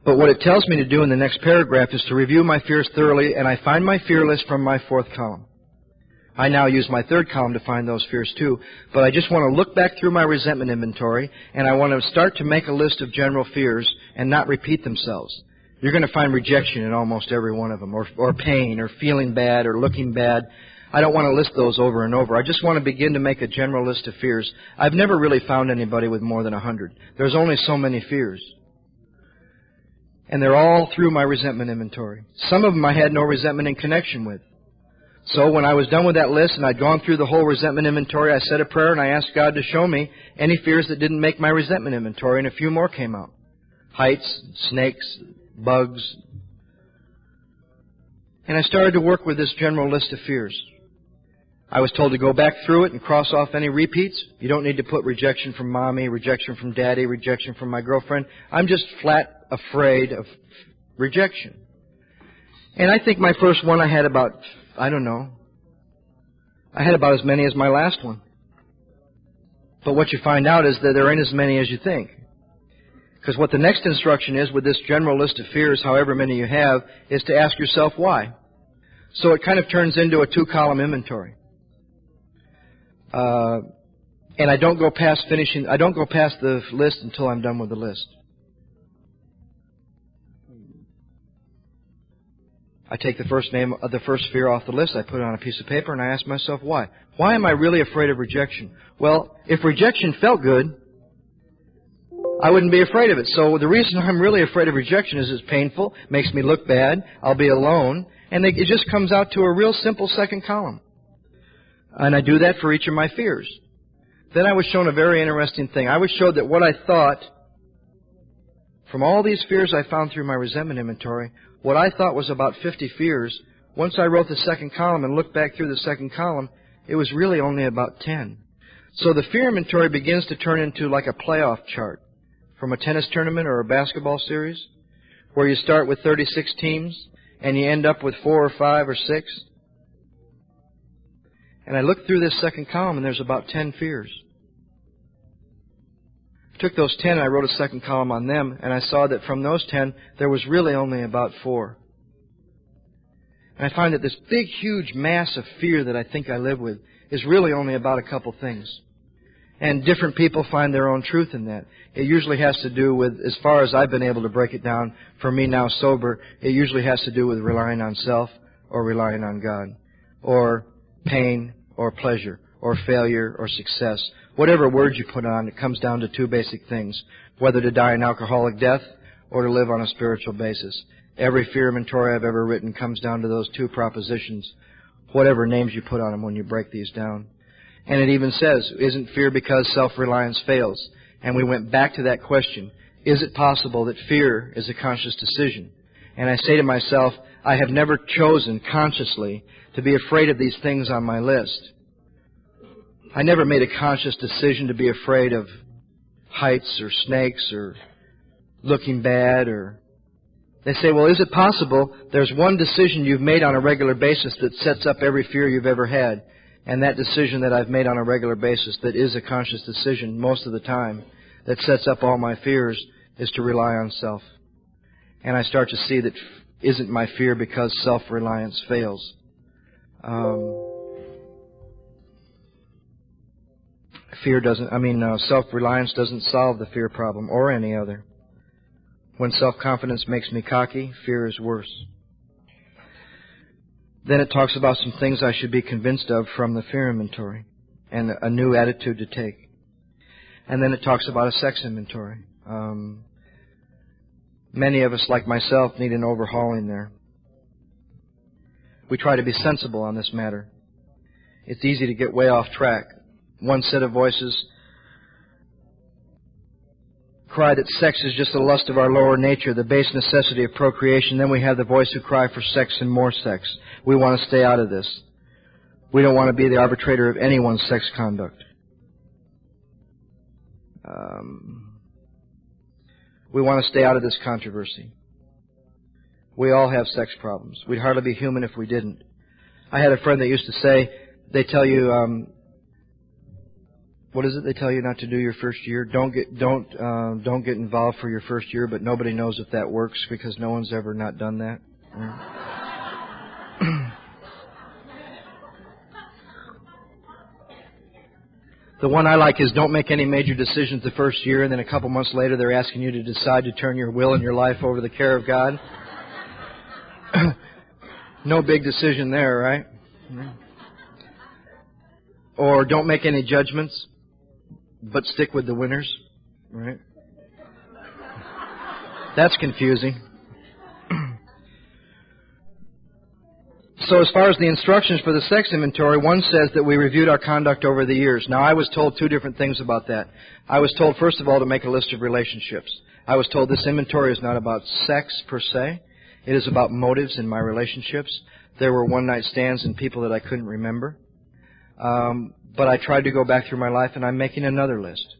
But what it tells me to do in the next paragraph is to review my fears thoroughly, and I find my fear list from my fourth column. I now use my third column to find those fears too, but I just want to look back through my resentment inventory, and I want to start to make a list of general fears and not repeat themselves. You're going to find rejection in almost every one of them, or pain, or feeling bad, or looking bad. I don't want to list those over and over. I just want to begin to make a general list of fears. I've never really found anybody with more than 100. There's only so many fears. And they're all through my resentment inventory. Some of them I had no resentment in connection with. So when I was done with that list and I'd gone through the whole resentment inventory, I said a prayer and I asked God to show me any fears that didn't make my resentment inventory, and a few more came out. Heights, snakes, bugs. And I started to work with this general list of fears. I was told to go back through it and cross off any repeats. You don't need to put rejection from mommy, rejection from daddy, rejection from my girlfriend. I'm just flat afraid of rejection. And I think my first one I had about, I had about as many as my last one. But what you find out is that there ain't as many as you think. Because what the next instruction is with this general list of fears, however many you have, is to ask yourself why. So it kind of turns into a 2-column inventory. And I don't go past the list until I'm done with the list. I take the first name of the first fear off the list, I put it on a piece of paper, and I ask myself why. Why am I really afraid of rejection? Well, if rejection felt good, I wouldn't be afraid of it. So the reason I'm really afraid of rejection is it's painful, makes me look bad, I'll be alone, and it just comes out to a real simple second column. And I do that for each of my fears. Then I was shown a very interesting thing. I was showed that what I thought, from all these fears I found through my resentment inventory, what I thought was about 50 fears, once I wrote the second column and looked back through the second column, it was really only about 10. So the fear inventory begins to turn into like a playoff chart from a tennis tournament or a basketball series, where you start with 36 teams and you end up with 4 or 5 or 6. And I looked through this second column, and there's about 10 fears. I took those 10, and I wrote a second column on them, and I saw that from those 10, there was really only about 4. And I find that this big, huge mass of fear that I think I live with is really only about a couple things. And different people find their own truth in that. It usually has to do with, as far as I've been able to break it down, for me now sober, it usually has to do with relying on self or relying on God, or pain, or pleasure, or failure, or success. Whatever word you put on, it comes down to 2 basic things, whether to die an alcoholic death or to live on a spiritual basis. Every fear inventory I've ever written comes down to those 2 propositions, whatever names you put on them when you break these down. And it even says, isn't fear because self-reliance fails? And we went back to that question, is it possible that fear is a conscious decision? And I say to myself, I have never chosen consciously to be afraid of these things on my list. I never made a conscious decision to be afraid of heights or snakes or looking bad. Or they say, well, is it possible there's one decision you've made on a regular basis that sets up every fear you've ever had? And that decision that I've made on a regular basis that is a conscious decision most of the time that sets up all my fears is to rely on self. And I start to see that isn't my fear because self-reliance fails. Self-reliance doesn't solve the fear problem or any other. When self-confidence makes me cocky, fear is worse. Then it talks about some things I should be convinced of from the fear inventory and a new attitude to take. And then it talks about a sex inventory. Many of us, like myself, need an overhauling there. We try to be sensible on this matter. It's easy to get way off track. One set of voices cry that sex is just the lust of our lower nature, the base necessity of procreation. Then we have the voice who cry for sex and more sex. We want to stay out of this. We don't want to be the arbitrator of anyone's sex conduct. We want to stay out of this controversy. We all have sex problems. We'd hardly be human if we didn't. I had a friend that used to say, they tell you, what is it they tell you not to do your first year? Don't get involved for your first year, but nobody knows if that works because no one's ever not done that. The one I like is don't make any major decisions the first year, and then a couple months later they're asking you to decide to turn your will and your life over to the care of God. No big decision there, right? Or don't make any judgments, but stick with the winners, right? That's confusing. So as far as the instructions for the sex inventory, one says that we reviewed our conduct over the years. Now, I was told 2 different things about that. I was told, first of all, to make a list of relationships. I was told this inventory is not about sex per se. It is about motives in my relationships. There were one-night stands and people that I couldn't remember. But I tried to go back through my life, and I'm making another list.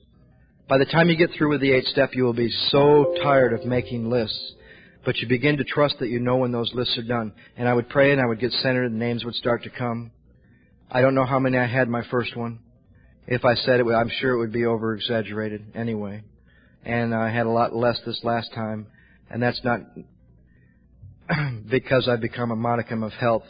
By the time you get through with the 8th step, you will be so tired of making lists. But you begin to trust that you know when those lists are done. And I would pray, and I would get centered, and names would start to come. I don't know how many I had my first one. If I said it, I'm sure it would be over-exaggerated anyway. And I had a lot less this last time. And that's not because I've become a modicum of health.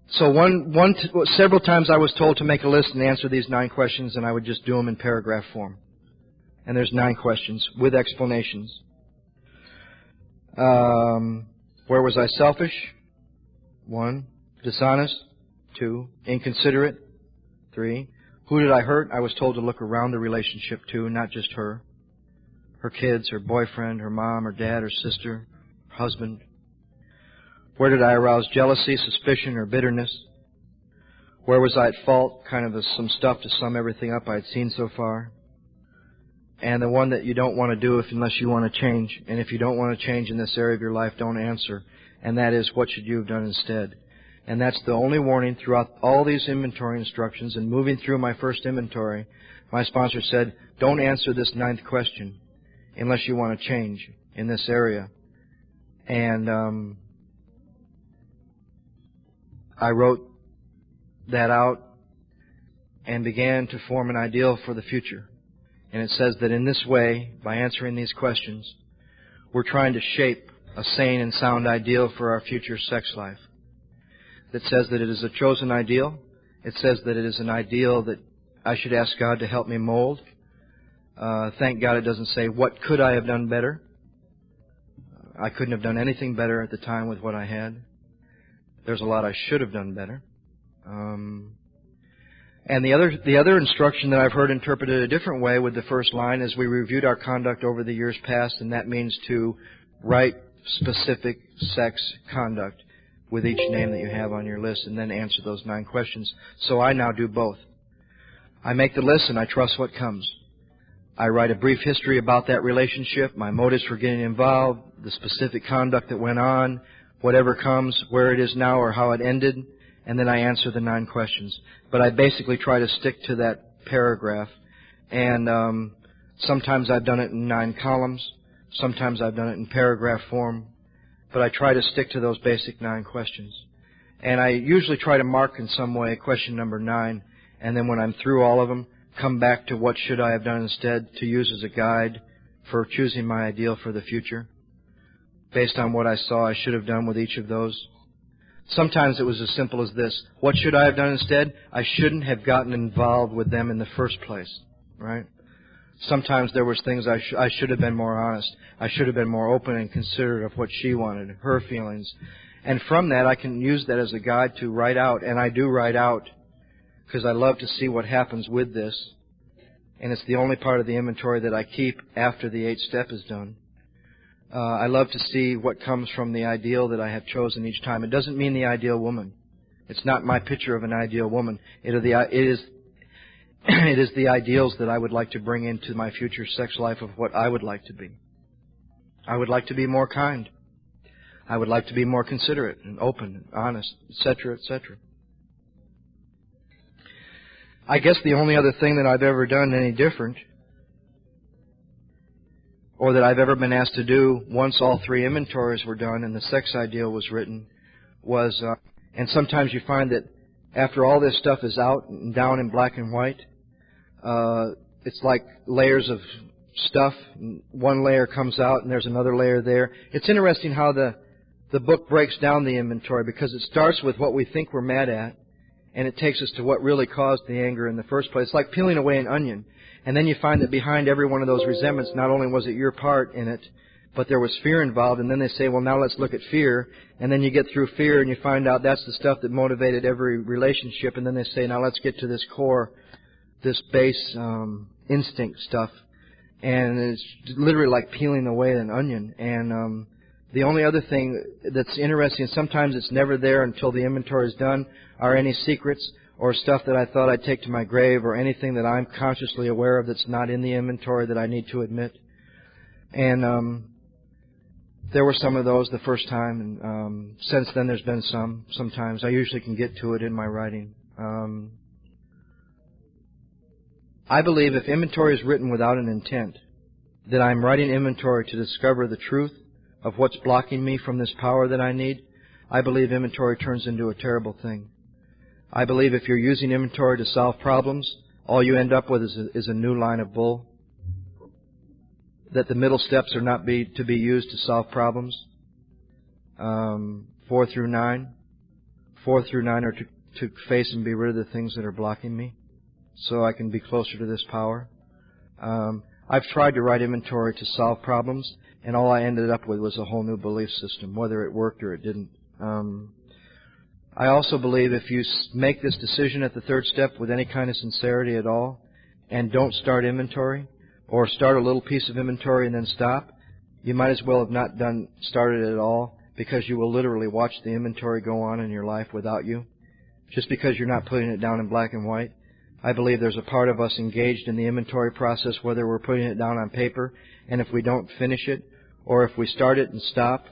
Several times I was told to make a list and answer these 9 questions, and I would just do them in paragraph form. And there's 9 questions with explanations. Where was I selfish? 1. Dishonest? 2. Inconsiderate? 3. Who did I hurt? I was told to look around the relationship too, not just her. Her kids, her boyfriend, her mom, her dad, her sister, her husband. Where did I arouse jealousy, suspicion, or bitterness? Where was I at fault? Kind of some stuff to sum everything up I had seen so far. And the one that you don't want to do unless you want to change. And if you don't want to change in this area of your life, don't answer. And that is, what should you have done instead? And that's the only warning throughout all these inventory instructions. And moving through my first inventory, my sponsor said, don't answer this 9th question unless you want to change in this area. And I wrote that out and began to form an ideal for the future. And it says that in this way, by answering these questions, we're trying to shape a sane and sound ideal for our future sex life. That says that it is a chosen ideal. It says that it is an ideal that I should ask God to help me mold. Thank God it doesn't say, what could I have done better? I couldn't have done anything better at the time with what I had. There's a lot I should have done better. And the other instruction that I've heard interpreted a different way with the first line is we reviewed our conduct over the years past, and that means to write specific sex conduct with each name that you have on your list and then answer those 9 questions. So I now do both. I make the list and I trust what comes. I write a brief history about that relationship, my motives for getting involved, the specific conduct that went on, whatever comes, where it is now or how it ended, and then I answer the 9 questions. But I basically try to stick to that paragraph. And sometimes I've done it in 9 columns. Sometimes I've done it in paragraph form. But I try to stick to those basic 9 questions. And I usually try to mark in some way question number 9. And then when I'm through all of them, come back to what should I have done instead to use as a guide for choosing my ideal for the future, based on what I saw I should have done with each of those. Sometimes it was as simple as this. What should I have done instead? I shouldn't have gotten involved with them in the first place, right? Sometimes there was things I should have been more honest. I should have been more open and considerate of what she wanted, her feelings. And from that, I can use that as a guide to write out, and I do write out, because I love to see what happens with this. And it's the only part of the inventory that I keep after the 8th step is done. I love to see what comes from the ideal that I have chosen each time. It doesn't mean the ideal woman. It's not my picture of an ideal woman. It is the ideals that I would like to bring into my future sex life of what I would like to be. I would like to be more kind. I would like to be more considerate and open and honest, etc., etc. I guess the only other thing that I've ever done any different, or that I've ever been asked to do once all 3 inventories were done and the sex ideal was written, was, and sometimes you find that after all this stuff is out and down in black and white, it's like layers of stuff. One layer comes out and there's another layer there. It's interesting how the book breaks down the inventory, because it starts with what we think we're mad at, and it takes us to what really caused the anger in the first place. It's like peeling away an onion. And then you find that behind every one of those resentments, not only was it your part in it, but there was fear involved. And then they say, well, now let's look at fear. And then you get through fear and you find out that's the stuff that motivated every relationship. And then they say, now let's get to this core, this base instinct stuff. And it's literally like peeling away an onion. And the only other thing that's interesting, sometimes it's never there until the inventory is done, are any secrets or stuff that I thought I'd take to my grave, or anything that I'm consciously aware of that's not in the inventory that I need to admit. And there were some of those the first time, and since then there's been some. Sometimes I usually can get to it in my writing. I believe if inventory is written without an intent, that I'm writing inventory to discover the truth of what's blocking me from this power that I need, I believe inventory turns into a terrible thing. I believe if you're using inventory to solve problems, all you end up with is a new line of bull. That the middle steps are not to be used to solve problems. 4 through 9. 4 through 9 are to face and be rid of the things that are blocking me, so I can be closer to this power. I've tried to write inventory to solve problems, and all I ended up with was a whole new belief system, whether it worked or it didn't. I also believe if you make this decision at the third step with any kind of sincerity at all, and don't start inventory, or start a little piece of inventory and then stop, you might as well have not started it at all, because you will literally watch the inventory go on in your life without you, just because you're not putting it down in black and white. I believe there's a part of us engaged in the inventory process, whether we're putting it down on paper, and if we don't finish it, or if we start it and stop,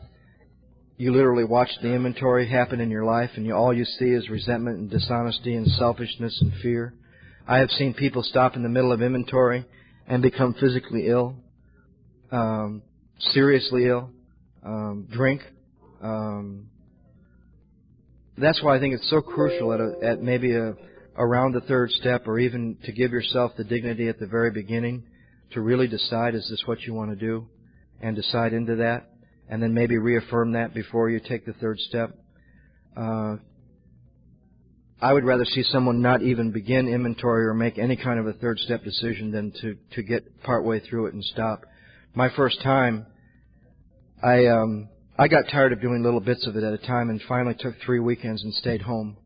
you literally watch the inventory happen in your life, and all you see is resentment and dishonesty and selfishness and fear. I have seen people stop in the middle of inventory and become physically ill, seriously ill, drink. That's why I think it's so crucial at maybe around the third step, or even to give yourself the dignity at the very beginning to really decide, is this what you want to do, and decide into that, and then maybe reaffirm that before you take the third step. I would rather see someone not even begin inventory or make any kind of a third step decision than to get partway through it and stop. My first time, I got tired of doing little bits of it at a time, and finally took 3 weekends and stayed home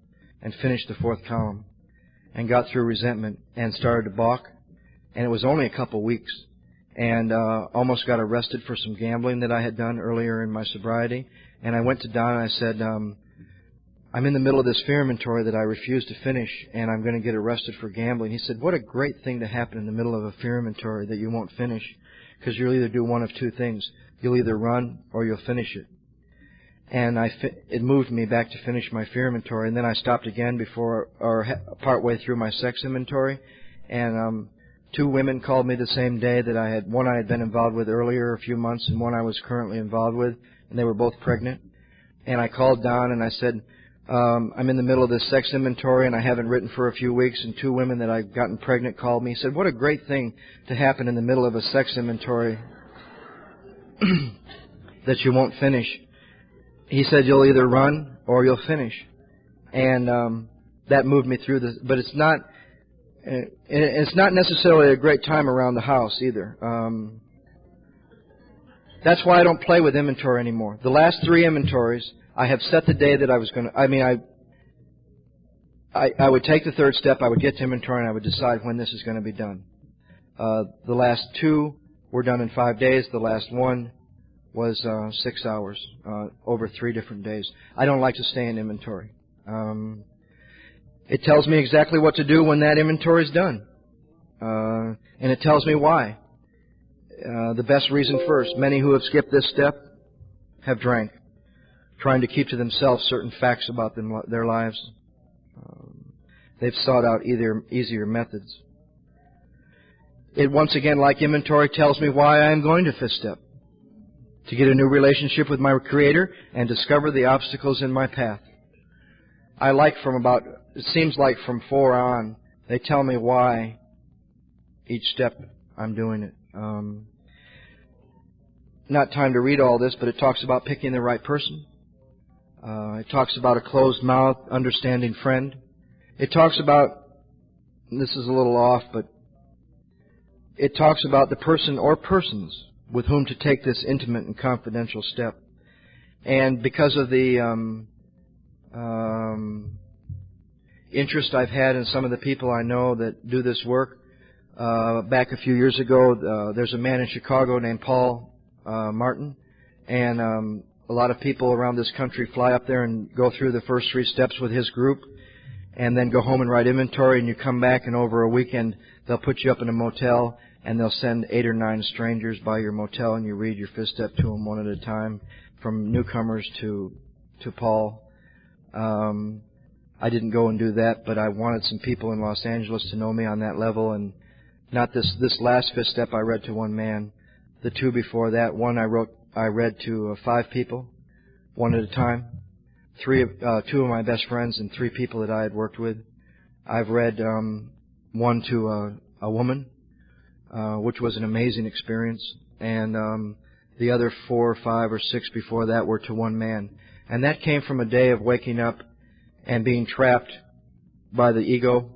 and finished the 4th column and got through resentment and started to balk. And it was only a couple weeks, and almost got arrested for some gambling that I had done earlier in my sobriety. And I went to Don and I said, I'm in the middle of this fear inventory that I refuse to finish, and I'm going to get arrested for gambling. He said, what a great thing to happen in the middle of a fear inventory that you won't finish, because you'll either do one of two things. You'll either run or you'll finish it. And it moved me back to finish my fear inventory, and then I stopped again partway through my sex inventory, and 2 women called me the same day that one I had been involved with earlier a few months, and one I was currently involved with, and they were both pregnant. And I called Don and I said, I'm in the middle of this sex inventory and I haven't written for a few weeks, and 2 women that I've gotten pregnant called me. He said, what a great thing to happen in the middle of a sex inventory that you won't finish. He said, you'll either run or you'll finish. And that moved me through this. But it's not necessarily a great time around the house either. That's why I don't play with inventory anymore. The last 3 inventories, I have set the day that I was going to, I would take the third step, I would get to inventory, and I would decide when this is going to be done. The last 2 were done in 5 days. The last one was 6 hours, over 3 different days. I don't like to stay in inventory. It tells me exactly what to do when that inventory is done. And it tells me why. The best reason first. Many who have skipped this step have drank, trying to keep to themselves certain facts about their lives. They've sought out easier methods. It, once again, like inventory, tells me why I am going to 5th step. To get a new relationship with my Creator and discover the obstacles in my path. It seems like from 4 on, they tell me why each step I'm doing it. Not time to read all this, but it talks about picking the right person. It talks about a closed mouth, understanding friend. It talks about, this is a little off, but it talks about the person or persons with whom to take this intimate and confidential step. And because of the interest I've had in some of the people I know that do this work, back a few years ago, there's a man in Chicago named Paul Martin, and a lot of people around this country fly up there and go through the first 3 steps with his group, and then go home and write inventory, and you come back, and over a weekend they'll put you up in a motel, and they'll send 8 or 9 strangers by your motel, and you read your 5th step to them one at a time, from newcomers to Paul. I didn't go and do that, but I wanted some people in Los Angeles to know me on that level, and not this last 5th step I read to 1 man. The 2 before that, one I read to 5 people, one at a time. 2 of my best friends and 3 people that I had worked with. I've read one to a woman, which was an amazing experience, and the other 4 or 5 or 6 before that were to 1 man. And that came from a day of waking up and being trapped by the ego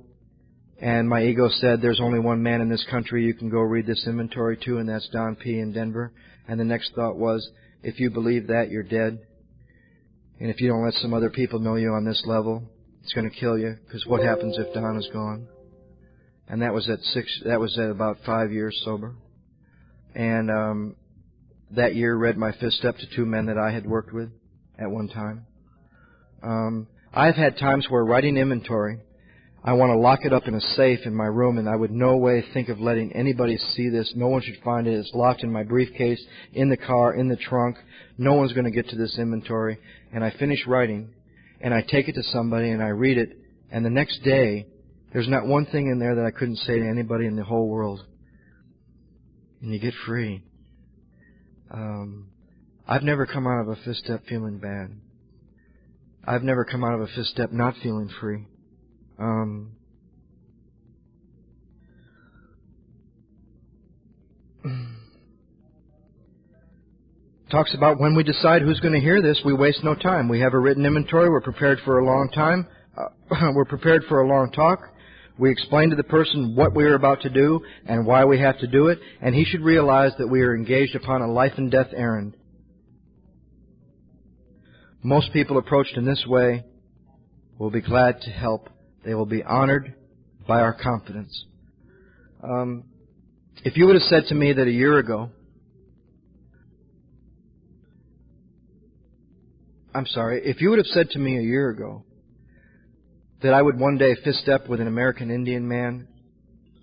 And my ego said, there's only one man in this country you can go read this inventory to, and that's Don P. in Denver. And the next thought was, if you believe that, you're dead. And if you don't let some other people know you on this level, it's going to kill you, because what happens if Don is gone? And that was at about 5 years sober. And that year read my fifth step to two men that I had worked with at one time. I've had times where writing inventory, I want to lock it up in a safe in my room, and I would no way think of letting anybody see this. No one should find it. It's locked in my briefcase, in the car, in the trunk. No one's going to get to this inventory. And I finish writing, and I take it to somebody, and I read it, and the next day, there's not one thing in there that I couldn't say to anybody in the whole world. And you get free. I've never come out of a fifth step feeling bad. I've never come out of a fifth step not feeling free. Talks about when we decide who's going to hear this, we waste no time. We have a written inventory. We're prepared for a long time. We're prepared for a long talk. We explain to the person what we are about to do and why we have to do it, and he should realize that we are engaged upon a life and death errand. Most people approached in this way will be glad to help. They will be honored by our confidence. If you would have said to me that a year ago, if you would have said to me a year ago that I would one day fist step with an American Indian man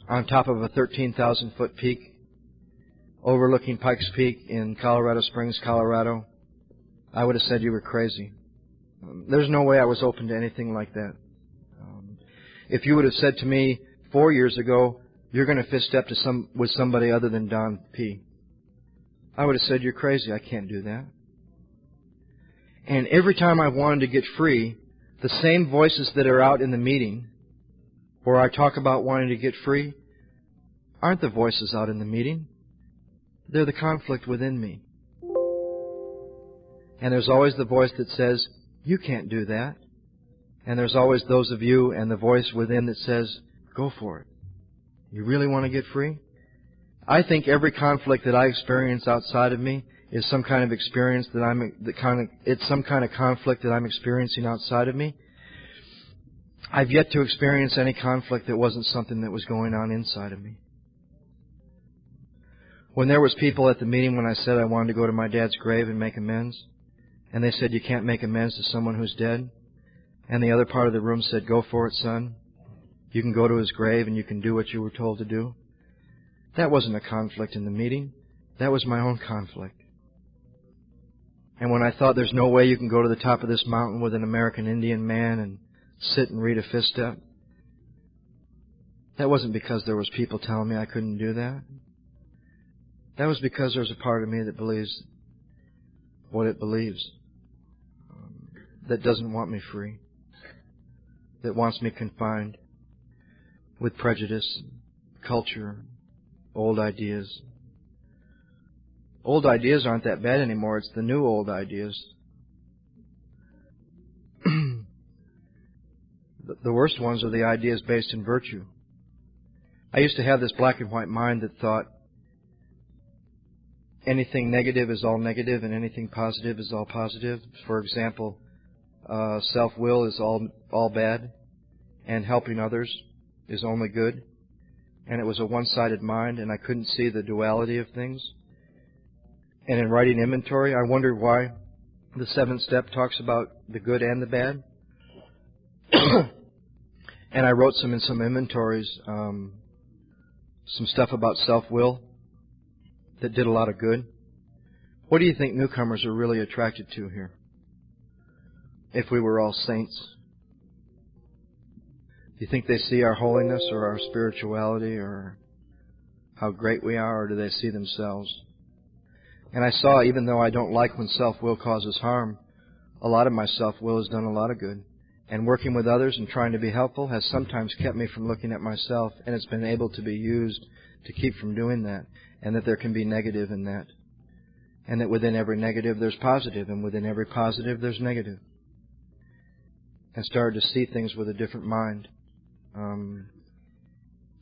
on top of a 13,000-foot peak overlooking Pikes Peak in Colorado Springs, Colorado, I would have said you were crazy. There's no way I was open to anything like that. If you would have said to me 4 years ago, you're going to fist step with somebody other than Don P., I would have said, you're crazy. I can't do that. And every time I wanted to get free, the same voices that are out in the meeting where I talk about wanting to get free aren't the voices out in the meeting. They're the conflict within me. And there's always the voice that says, you can't do that. And there's always those of you and the voice within that says, go for it. You really want to get free? I think every conflict that I experience outside of me is some kind of experience it's some kind of conflict that I'm experiencing outside of me. I've yet to experience any conflict that wasn't something that was going on inside of me. When there was people at the meeting when I said I wanted to go to my dad's grave and make amends, and they said, you can't make amends to someone who's dead, and the other part of the room said, go for it, son. You can go to his grave and you can do what you were told to do. That wasn't a conflict in the meeting. That was my own conflict. And when I thought there's no way you can go to the top of this mountain with an American Indian man and sit and read a fifth step, that wasn't because there was people telling me I couldn't do that. That was because there's a part of me that believes what it believes, that doesn't want me free, that wants me confined with prejudice, culture, old ideas. Old ideas aren't that bad anymore. It's the new old ideas. The worst ones are the ideas based in virtue. I used to have this black and white mind that thought anything negative is all negative and anything positive is all positive. For example, self-will is all bad and helping others is only good. And it was a one-sided mind, and I couldn't see the duality of things. And in writing inventory, I wondered why the seventh step talks about the good and the bad. And I wrote in some inventories some stuff about self-will that did a lot of good. What do you think newcomers are really attracted to here? If we were all saints, do you think they see our holiness or our spirituality or how great we are, or do they see themselves? And I saw, even though I don't like when self-will causes harm, a lot of my self-will has done a lot of good. And working with others and trying to be helpful has sometimes kept me from looking at myself, and it's been able to be used to keep from doing that, and that there can be negative in that. And that within every negative there's positive, and within every positive there's negative. And started to see things with a different mind.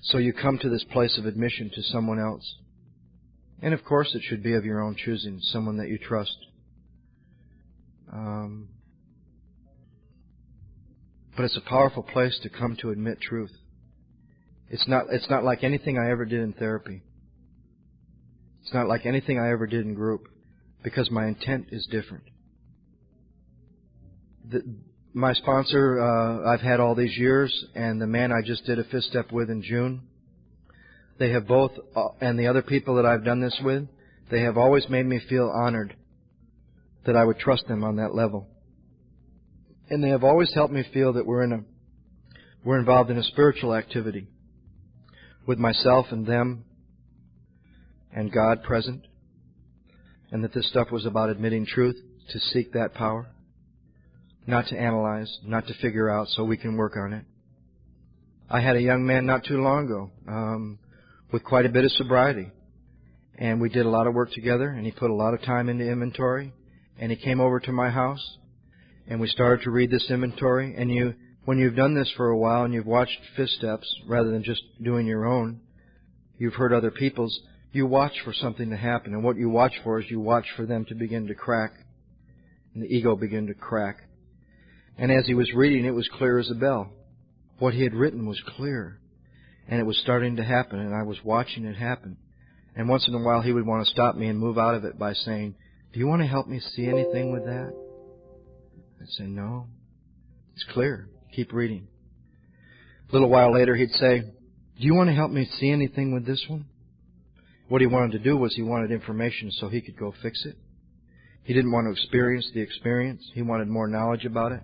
So you come to this place of admission to someone else. And of course it should be of your own choosing, someone that you trust. But it's a powerful place to come to admit truth. It's not like anything I ever did in therapy. It's not like anything I ever did in group, because my intent is different. My sponsor I've had all these years, and the man I just did a fifth step with in June, they have both, and the other people that I've done this with, they have always made me feel honored that I would trust them on that level. And they have always helped me feel that we're involved in a spiritual activity with myself and them and God present, and that this stuff was about admitting truth, to seek that power, not to analyze, not to figure out, so we can work on it. I had a young man not too long ago with quite a bit of sobriety, and we did a lot of work together, and he put a lot of time into inventory, and he came over to my house, and we started to read this inventory. And when you've done this for a while and you've watched fifth steps rather than just doing your own, you've heard other people's, you watch for something to happen. And what you watch for is you watch for them to begin to crack, and the ego begin to crack. And as he was reading, it was clear as a bell. What he had written was clear, and it was starting to happen, and I was watching it happen. And once in a while he would want to stop me and move out of it by saying, "Do you want to help me see anything with that?" I'd say, "No, it's clear. Keep reading." A little while later he'd say, "Do you want to help me see anything with this one?" What he wanted to do was he wanted information so he could go fix it. He didn't want to experience the experience. He wanted more knowledge about it.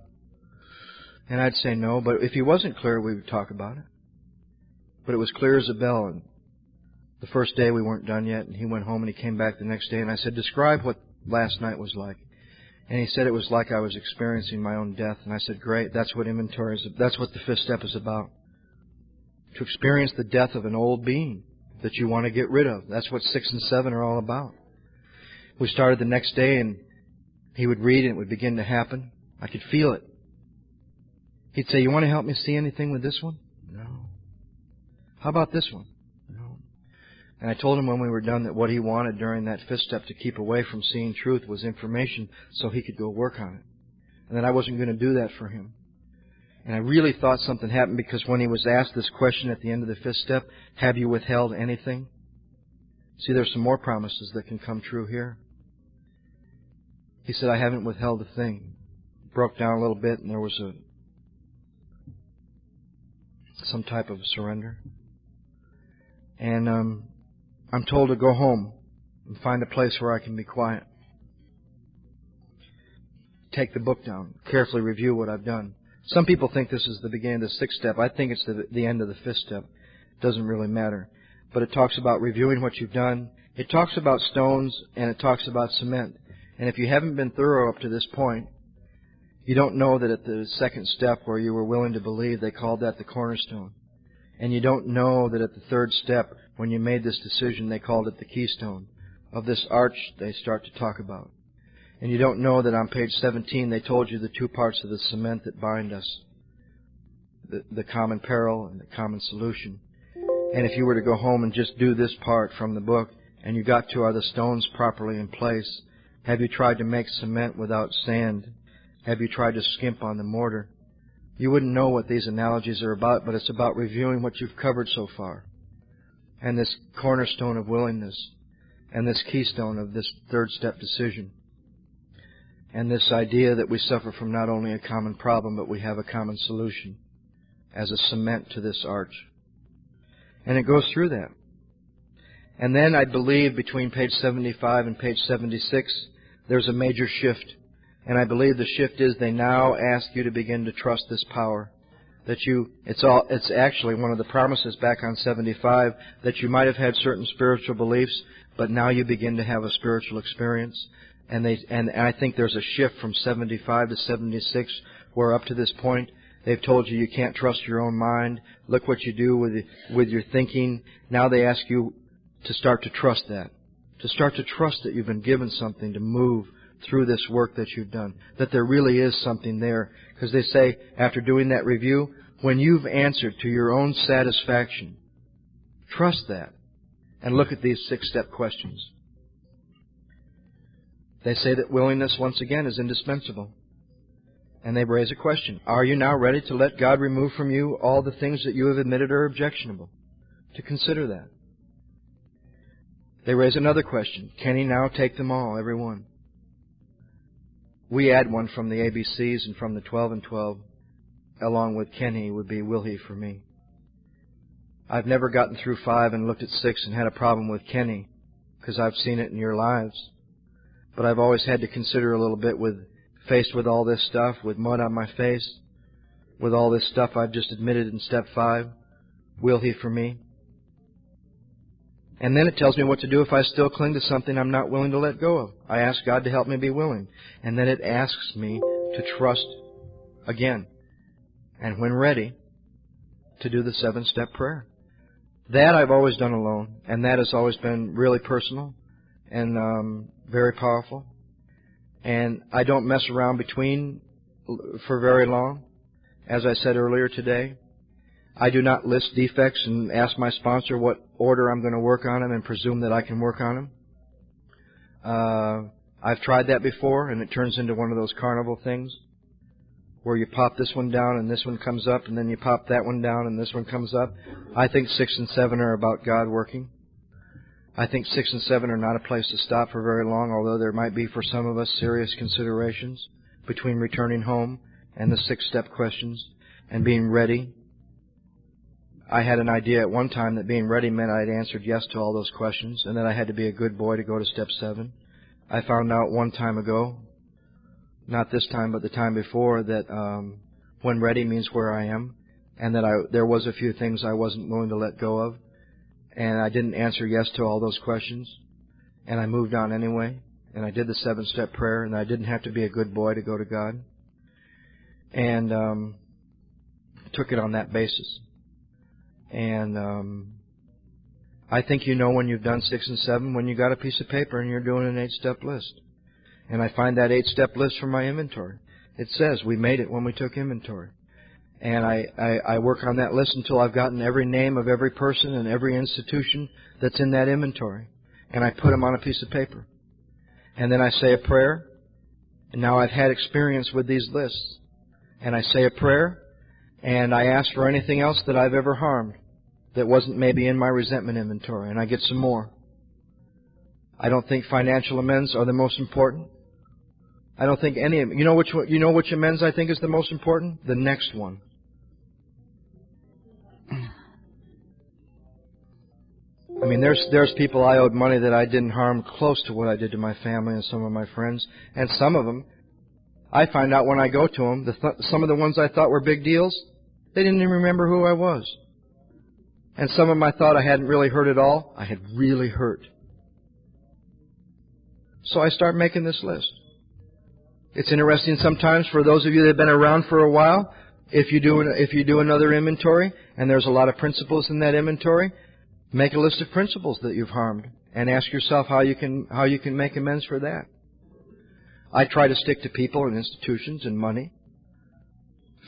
And I'd say no, but if he wasn't clear, we would talk about it. But it was clear as a bell. And the first day we weren't done yet, and he went home and he came back the next day, and I said, "Describe what last night was like." And he said it was like I was experiencing my own death. And I said, "Great, that's what inventory is. That's what the fifth step is about. To experience the death of an old being that you want to get rid of. That's what 6 and 7 are all about." We started the next day, and he would read, and it would begin to happen. I could feel it. He'd say, "You want to help me see anything with this one?" "No." "How about this one?" "No." And I told him when we were done that what he wanted during that fifth step to keep away from seeing truth was information so he could go work on it. And that I wasn't going to do that for him. And I really thought something happened, because when he was asked this question at the end of the fifth step, "Have you withheld anything?" See, there's some more promises that can come true here. He said, "I haven't withheld a thing." Broke down a little bit, and there was some type of surrender. And I'm told to go home and find a place where I can be quiet. Take the book down, carefully review what I've done. Some people think this is the beginning of the sixth step. I think it's the end of the fifth step. It doesn't really matter. But it talks about reviewing what you've done. It talks about stones, and it talks about cement. And if you haven't been thorough up to this point, you don't know that at the second step where you were willing to believe, they called that the cornerstone. And you don't know that at the third step, when you made this decision, they called it the keystone of this arch they start to talk about. And you don't know that on page 17 they told you the two parts of the cement that bind us, the common peril and the common solution. And if you were to go home and just do this part from the book, and you got to, are the stones properly in place? Have you tried to make cement without sand? Have you tried to skimp on the mortar? You wouldn't know what these analogies are about, but it's about reviewing what you've covered so far. And this cornerstone of willingness, and this keystone of this third step decision. And this idea that we suffer from not only a common problem, but we have a common solution as a cement to this arch. And it goes through that. And then I believe between page 75 and page 76, there's a major shift. And I believe the shift is they now ask you to begin to trust this power. It's actually one of the promises back on 75 that you might have had certain spiritual beliefs, but now you begin to have a spiritual experience. And I think there's a shift from 75 to 76, where up to this point they've told you can't trust your own mind. Look what you do with your thinking. Now they ask you to start to trust that, to start to trust that you've been given something to move through this work that you've done, that there really is something there. Because they say, after doing that review, when you've answered to your own satisfaction, Trust that. And look at these 6-step questions. They say that willingness, once again, is indispensable. And they raise a question. Are you now ready to let God remove from you all the things that you have admitted are objectionable? To consider that. They raise another question. Can He now take them all, every one? We add one from the ABCs and from the 12 and 12, along with can He would be will He for me. I've never gotten through 5 and looked at 6 and had a problem with can He, because I've seen it in your lives. But I've always had to consider a little bit faced with all this stuff, with mud on my face, with all this stuff I've just admitted in step 5, will He for me? And then it tells me what to do if I still cling to something I'm not willing to let go of. I ask God to help me be willing. And then it asks me to trust again. And when ready, to do the 7-step prayer. That I've always done alone. And that has always been really personal and very powerful. And I don't mess around for very long. As I said earlier today, I do not list defects and ask my sponsor what order I'm going to work on them and presume that I can work on them. I've tried that before, and it turns into one of those carnival things where you pop this one down and this one comes up, and then you pop that one down and this one comes up. I think 6 and 7 are about God working. I think 6 and 7 are not a place to stop for very long, although there might be for some of us serious considerations between returning home and the 6-step questions and being ready. I had an idea at one time that being ready meant I'd answered yes to all those questions and that I had to be a good boy to go to step 7. I found out one time ago, not this time but the time before, that when ready means where I am, and that there was a few things I wasn't willing to let go of, and I didn't answer yes to all those questions, and I moved on anyway, and I did the 7-step prayer, and I didn't have to be a good boy to go to God, and took it on that basis. And I think you know when you've done 6 and 7 when you got a piece of paper and you're doing an 8-step list. And I find that 8-step list from my inventory. It says we made it when we took inventory. And I work on that list until I've gotten every name of every person and every institution that's in that inventory. And I put them on a piece of paper. And then I say a prayer. And now I've had experience with these lists. And I say a prayer. And I ask for anything else that I've ever harmed that wasn't maybe in my resentment inventory, and I get some more. I don't think financial amends are the most important. I don't think any of them. You know which amends I think is the most important? The next one. I mean, there's people I owed money that I didn't harm close to what I did to my family and some of my friends, and some of them, I find out when I go to them, some of the ones I thought were big deals, they didn't even remember who I was. And some of them I thought I hadn't really hurt at all. I had really hurt. So I start making this list. It's interesting sometimes for those of you that have been around for a while, if you do another inventory, and there's a lot of principles in that inventory, make a list of principles that you've harmed and ask yourself how you can make amends for that. I try to stick to people and institutions and money,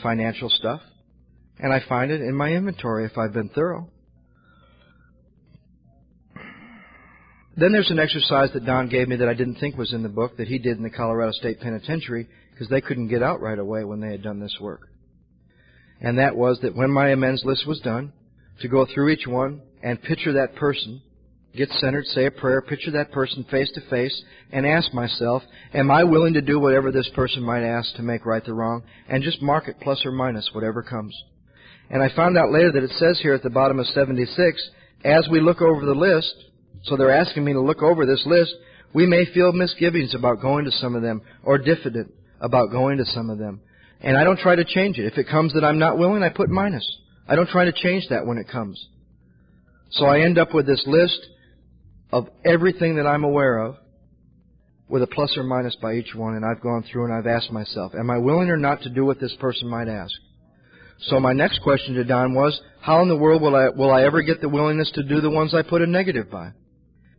financial stuff, and I find it in my inventory if I've been thorough. Then there's an exercise that Don gave me that I didn't think was in the book that he did in the Colorado State Penitentiary because they couldn't get out right away when they had done this work. And that was that when my amends list was done, to go through each one and picture that person, get centered, say a prayer, picture that person face to face, and ask myself, am I willing to do whatever this person might ask to make right the wrong? And just mark it plus or minus, whatever comes. And I found out later that it says here at the bottom of 76, as we look over the list, so they're asking me to look over this list, we may feel misgivings about going to some of them, or diffident about going to some of them. And I don't try to change it. If it comes that I'm not willing, I put minus. I don't try to change that when it comes. So I end up with this list of everything that I'm aware of with a plus or minus by each one, and I've gone through and I've asked myself, am I willing or not to do what this person might ask? So my next question to Don was, how in the world will I ever get the willingness to do the ones I put a negative by?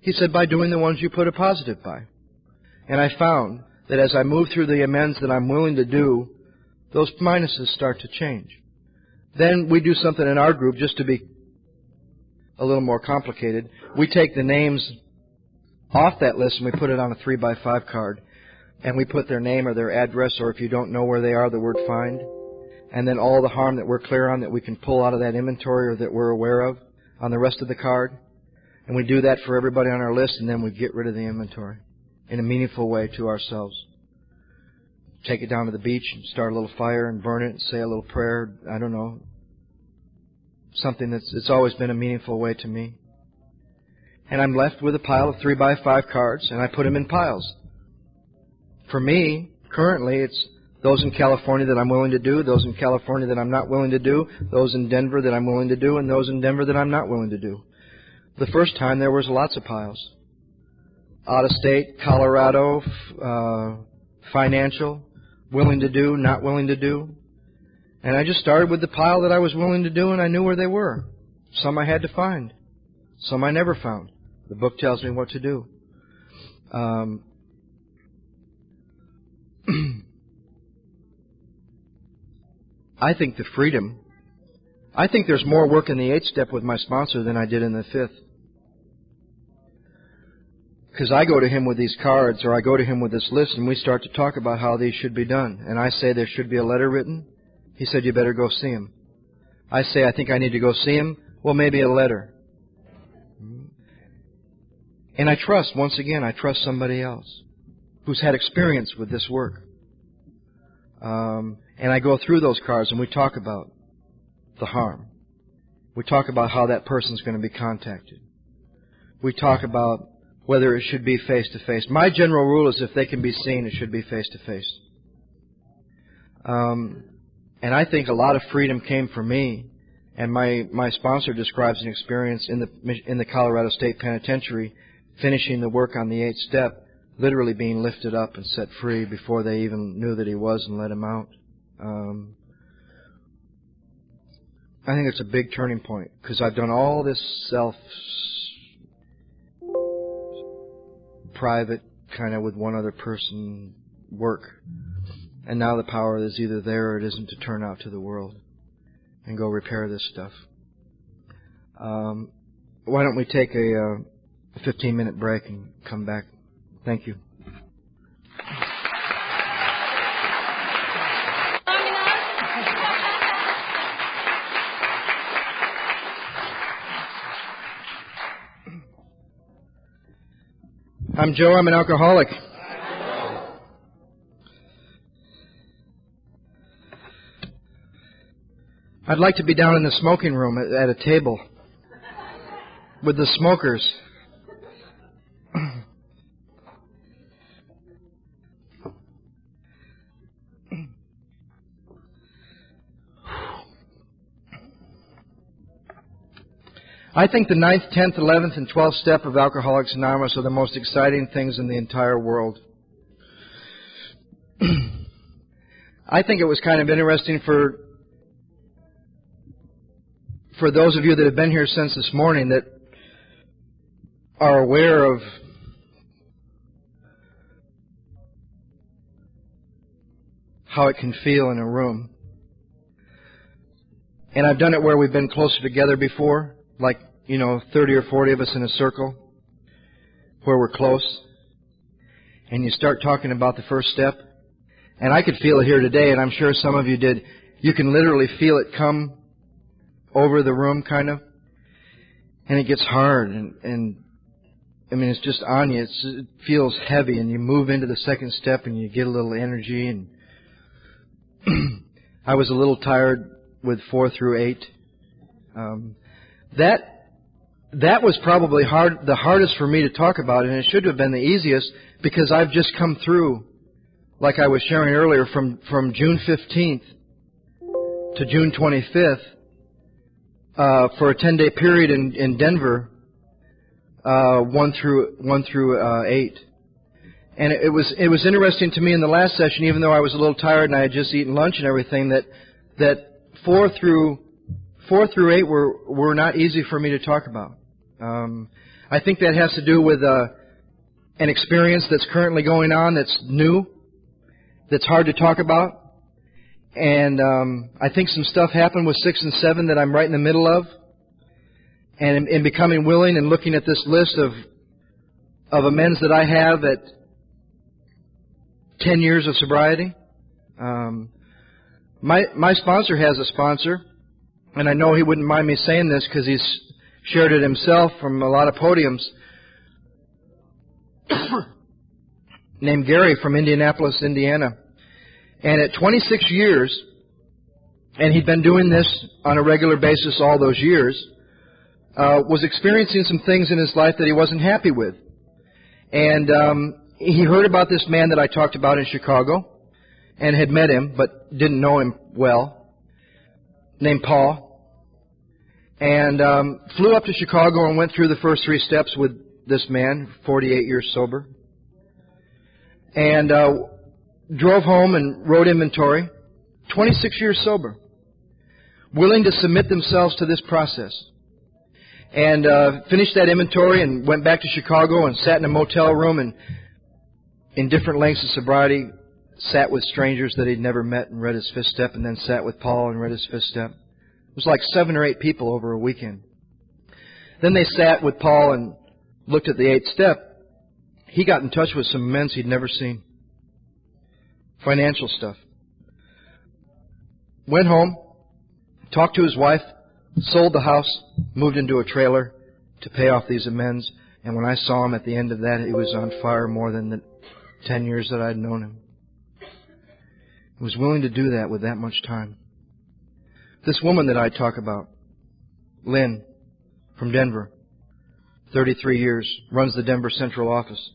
He said, by doing the ones you put a positive by. And I found that as I move through the amends that I'm willing to do, those minuses start to change. Then we do something in our group just to be a little more complicated. We take the names off that list and we put it on a 3x5 card. And we put their name or their address, or if you don't know where they are, the word find. And then all the harm that we're clear on that we can pull out of that inventory or that we're aware of on the rest of the card. And we do that for everybody on our list, and then we get rid of the inventory in a meaningful way to ourselves. Take it down to the beach and start a little fire and burn it and say a little prayer. I don't know. Something it's always been a meaningful way to me. And I'm left with a pile of 3x5 cards, and I put them in piles. For me, currently, it's those in California that I'm willing to do, those in California that I'm not willing to do, those in Denver that I'm willing to do, and those in Denver that I'm not willing to do. The first time there was lots of piles. Out of state, Colorado, financial, willing to do, not willing to do. And I just started with the pile that I was willing to do, and I knew where they were. Some I had to find. Some I never found. The book tells me what to do. I think the freedom, I think there's more work in the 8th step with my sponsor than I did in the 5th. Because I go to him with these cards, or I go to him with this list, and we start to talk about how these should be done. And I say there should be a letter written. He said, you better go see him. I say, I think I need to go see him. Well, maybe a letter. And I trust, once again, I trust somebody else who's had experience with this work. And I go through those cards and we talk about the harm. We talk about how that person's going to be contacted. We talk about whether it should be face-to-face. My general rule is if they can be seen, it should be face-to-face. And I think a lot of freedom came from me. And my sponsor describes an experience in the Colorado State Penitentiary, finishing the work on the 8th step, literally being lifted up and set free before they even knew that he was and let him out. I think it's a big turning point because I've done all this private kind of with one other person work, and now the power is either there or it isn't to turn out to the world and go repair this stuff. Why don't we take a 15-minute break and come back? Thank you. I'm Joe. I'm an alcoholic. I'd like to be down in the smoking room at a table with the smokers. I think the 9th, 10th, 11th, and 12th step of Alcoholics Anonymous are the most exciting things in the entire world. I think it was kind of interesting for those of you that have been here since this morning that are aware of how it can feel in a room. And I've done it where we've been closer together before. Like, 30 or 40 of us in a circle where we're close. And you start talking about the first step. And I could feel it here today, and I'm sure some of you did. You can literally feel it come over the room, kind of. And it gets hard. And it's just on you. It feels heavy. And you move into the second step, and you get a little energy. And I was a little tired with 4 through 8. That was probably the hardest for me to talk about, and it should have been the easiest because I've just come through, like I was sharing earlier, from June 15th to June 25th for a 10-day period in Denver, 1 through 8. And it was interesting to me in the last session, even though I was a little tired and I had just eaten lunch and everything, that 4 through 8 were not easy for me to talk about. I think that has to do with an experience that's currently going on that's new, that's hard to talk about. And I think some stuff happened with 6 and 7 that I'm right in the middle of. And in becoming willing and looking at this list of amends that I have at 10 years of sobriety, my sponsor has a sponsor, and I know he wouldn't mind me saying this because he's shared it himself from a lot of podiums, named Gary from Indianapolis, Indiana. And at 26 years, and he'd been doing this on a regular basis all those years, was experiencing some things in his life that he wasn't happy with. And he heard about this man that I talked about in Chicago and had met him but didn't know him well, named Paul. And flew up to Chicago and went through the first 3 steps with this man, 48 years sober. And drove home and wrote inventory, 26 years sober, willing to submit themselves to this process. And finished that inventory and went back to Chicago and sat in a motel room and in different lengths of sobriety, sat with strangers that he'd never met and read his 5th step, and then sat with Paul and read his 5th step. It was like 7 or 8 people over a weekend. Then they sat with Paul and looked at the 8th step. He got in touch with some amends he'd never seen. Financial stuff. Went home, talked to his wife, sold the house, moved into a trailer to pay off these amends. And when I saw him at the end of that, he was on fire more than the 10 years that I'd known him. He was willing to do that with that much time. This woman that I talk about, Lynn, from Denver, 33 years, runs the Denver Central office.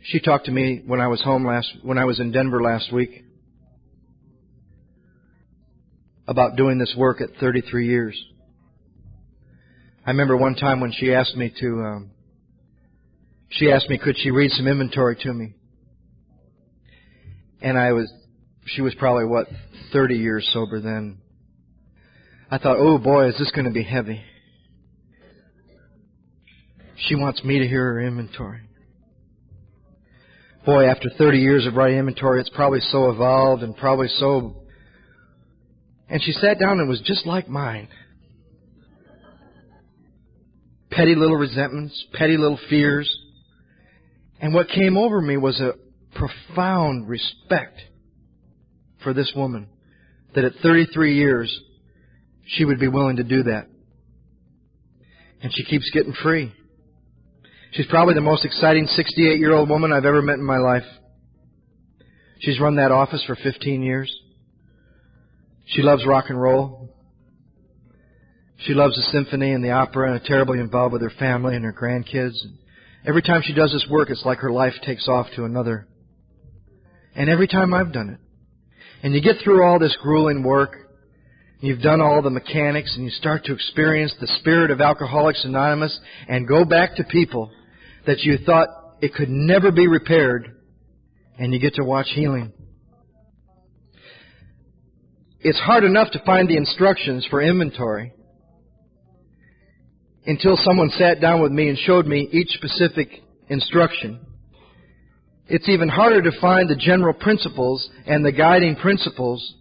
She talked to me when I was in Denver last week about doing this work at 33 years. I remember one time when she asked me could she read some inventory to me. And she was probably, 30 years sober then. I thought, oh boy, is this going to be heavy. She wants me to hear her inventory. Boy, after 30 years of writing inventory, it's probably so evolved and probably so... And she sat down and was just like mine. Petty little resentments, petty little fears. And what came over me was a profound respect for this woman, that at 33 years, she would be willing to do that. And she keeps getting free. She's probably the most exciting 68-year-old woman I've ever met in my life. She's run that office for 15 years. She loves rock and roll. She loves the symphony and the opera and is terribly involved with her family and her grandkids. Every time she does this work, it's like her life takes off to another. And every time I've done it. And you get through all this grueling work, you've done all the mechanics, and you start to experience the spirit of Alcoholics Anonymous and go back to people that you thought it could never be repaired, and you get to watch healing. It's hard enough to find the instructions for inventory until someone sat down with me and showed me each specific instruction. It's even harder to find the general principles and the guiding principles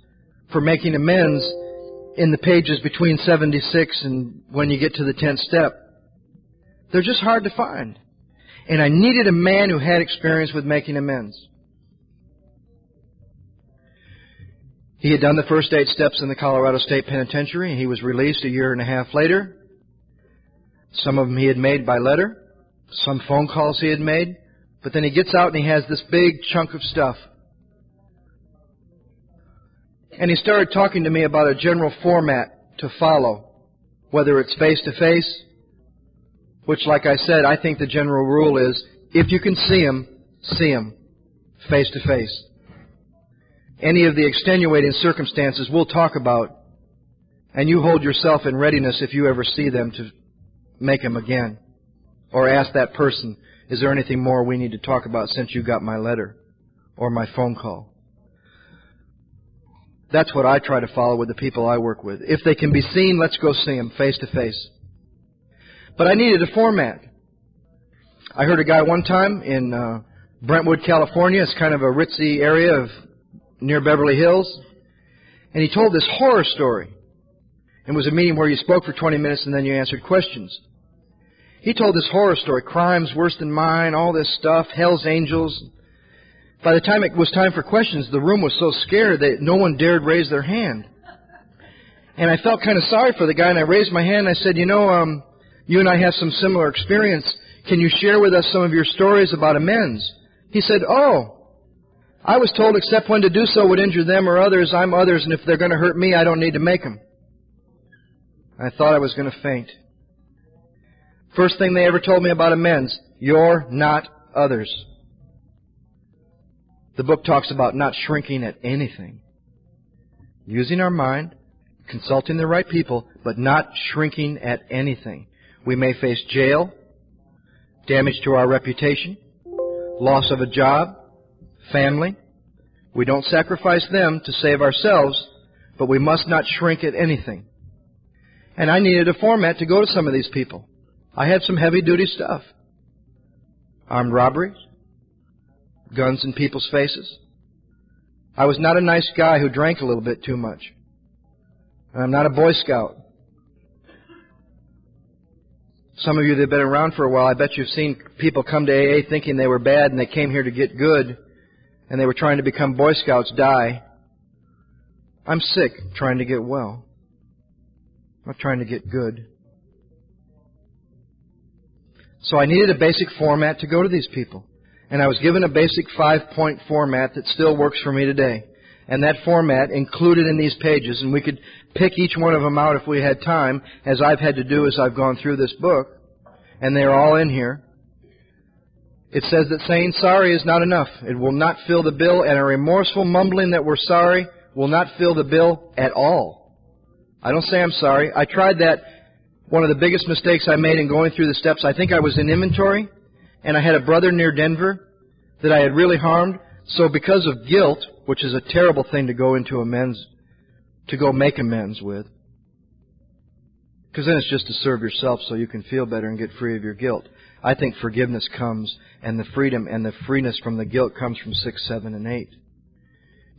for making amends in the pages between 76 and when you get to the 10th step. They're just hard to find. And I needed a man who had experience with making amends. He had done the first 8 steps in the Colorado State Penitentiary, and he was released a year and a half later. Some of them he had made by letter, some phone calls he had made, but then he gets out and he has this big chunk of stuff. And he started talking to me about a general format to follow, whether it's face-to-face, which, like I said, I think the general rule is, if you can see him face-to-face. Any of the extenuating circumstances we'll talk about, and you hold yourself in readiness if you ever see them to make them again. Or ask that person, is there anything more we need to talk about since you got my letter or my phone call? That's what I try to follow with the people I work with. If they can be seen, let's go see them face to face. But I needed a format. I heard a guy one time in Brentwood, California. It's kind of a ritzy area near Beverly Hills. And he told this horror story. It was a meeting where you spoke for 20 minutes and then you answered questions. He told this horror story, crimes worse than mine, all this stuff, hell's angels. By the time it was time for questions, the room was so scared that no one dared raise their hand. And I felt kind of sorry for the guy, and I raised my hand and I said, you and I have some similar experience. Can you share with us some of your stories about amends? He said, I was told except when to do so would injure them or others, I'm others, and if they're going to hurt me, I don't need to make them. I thought I was going to faint. First thing they ever told me about amends, you're not others. The book talks about not shrinking at anything. Using our mind, consulting the right people, but not shrinking at anything. We may face jail, damage to our reputation, loss of a job, family. We don't sacrifice them to save ourselves, but we must not shrink at anything. And I needed a format to go to some of these people. I had some heavy-duty stuff. Armed robberies, guns in people's faces. I was not a nice guy who drank a little bit too much. I'm not a Boy Scout. Some of you that have been around for a while, I bet you've seen people come to AA thinking they were bad and they came here to get good and they were trying to become Boy Scouts die. I'm sick trying to get well. I'm not trying to get good. So I needed a basic format to go to these people. And I was given a basic 5-point format that still works for me today. And that format included in these pages, and we could pick each one of them out if we had time, as I've had to do as I've gone through this book. And they're all in here. It says that saying sorry is not enough. It will not fill the bill, and a remorseful mumbling that we're sorry will not fill the bill at all. I don't say I'm sorry. I tried that. One of the biggest mistakes I made in going through the steps, I think I was in inventory, and I had a brother near Denver that I had really harmed. So because of guilt, which is a terrible thing to go into amends, to go make amends with, because then it's just to serve yourself so you can feel better and get free of your guilt. I think forgiveness comes, and the freedom and the freeness from the guilt comes from 6, 7, and 8.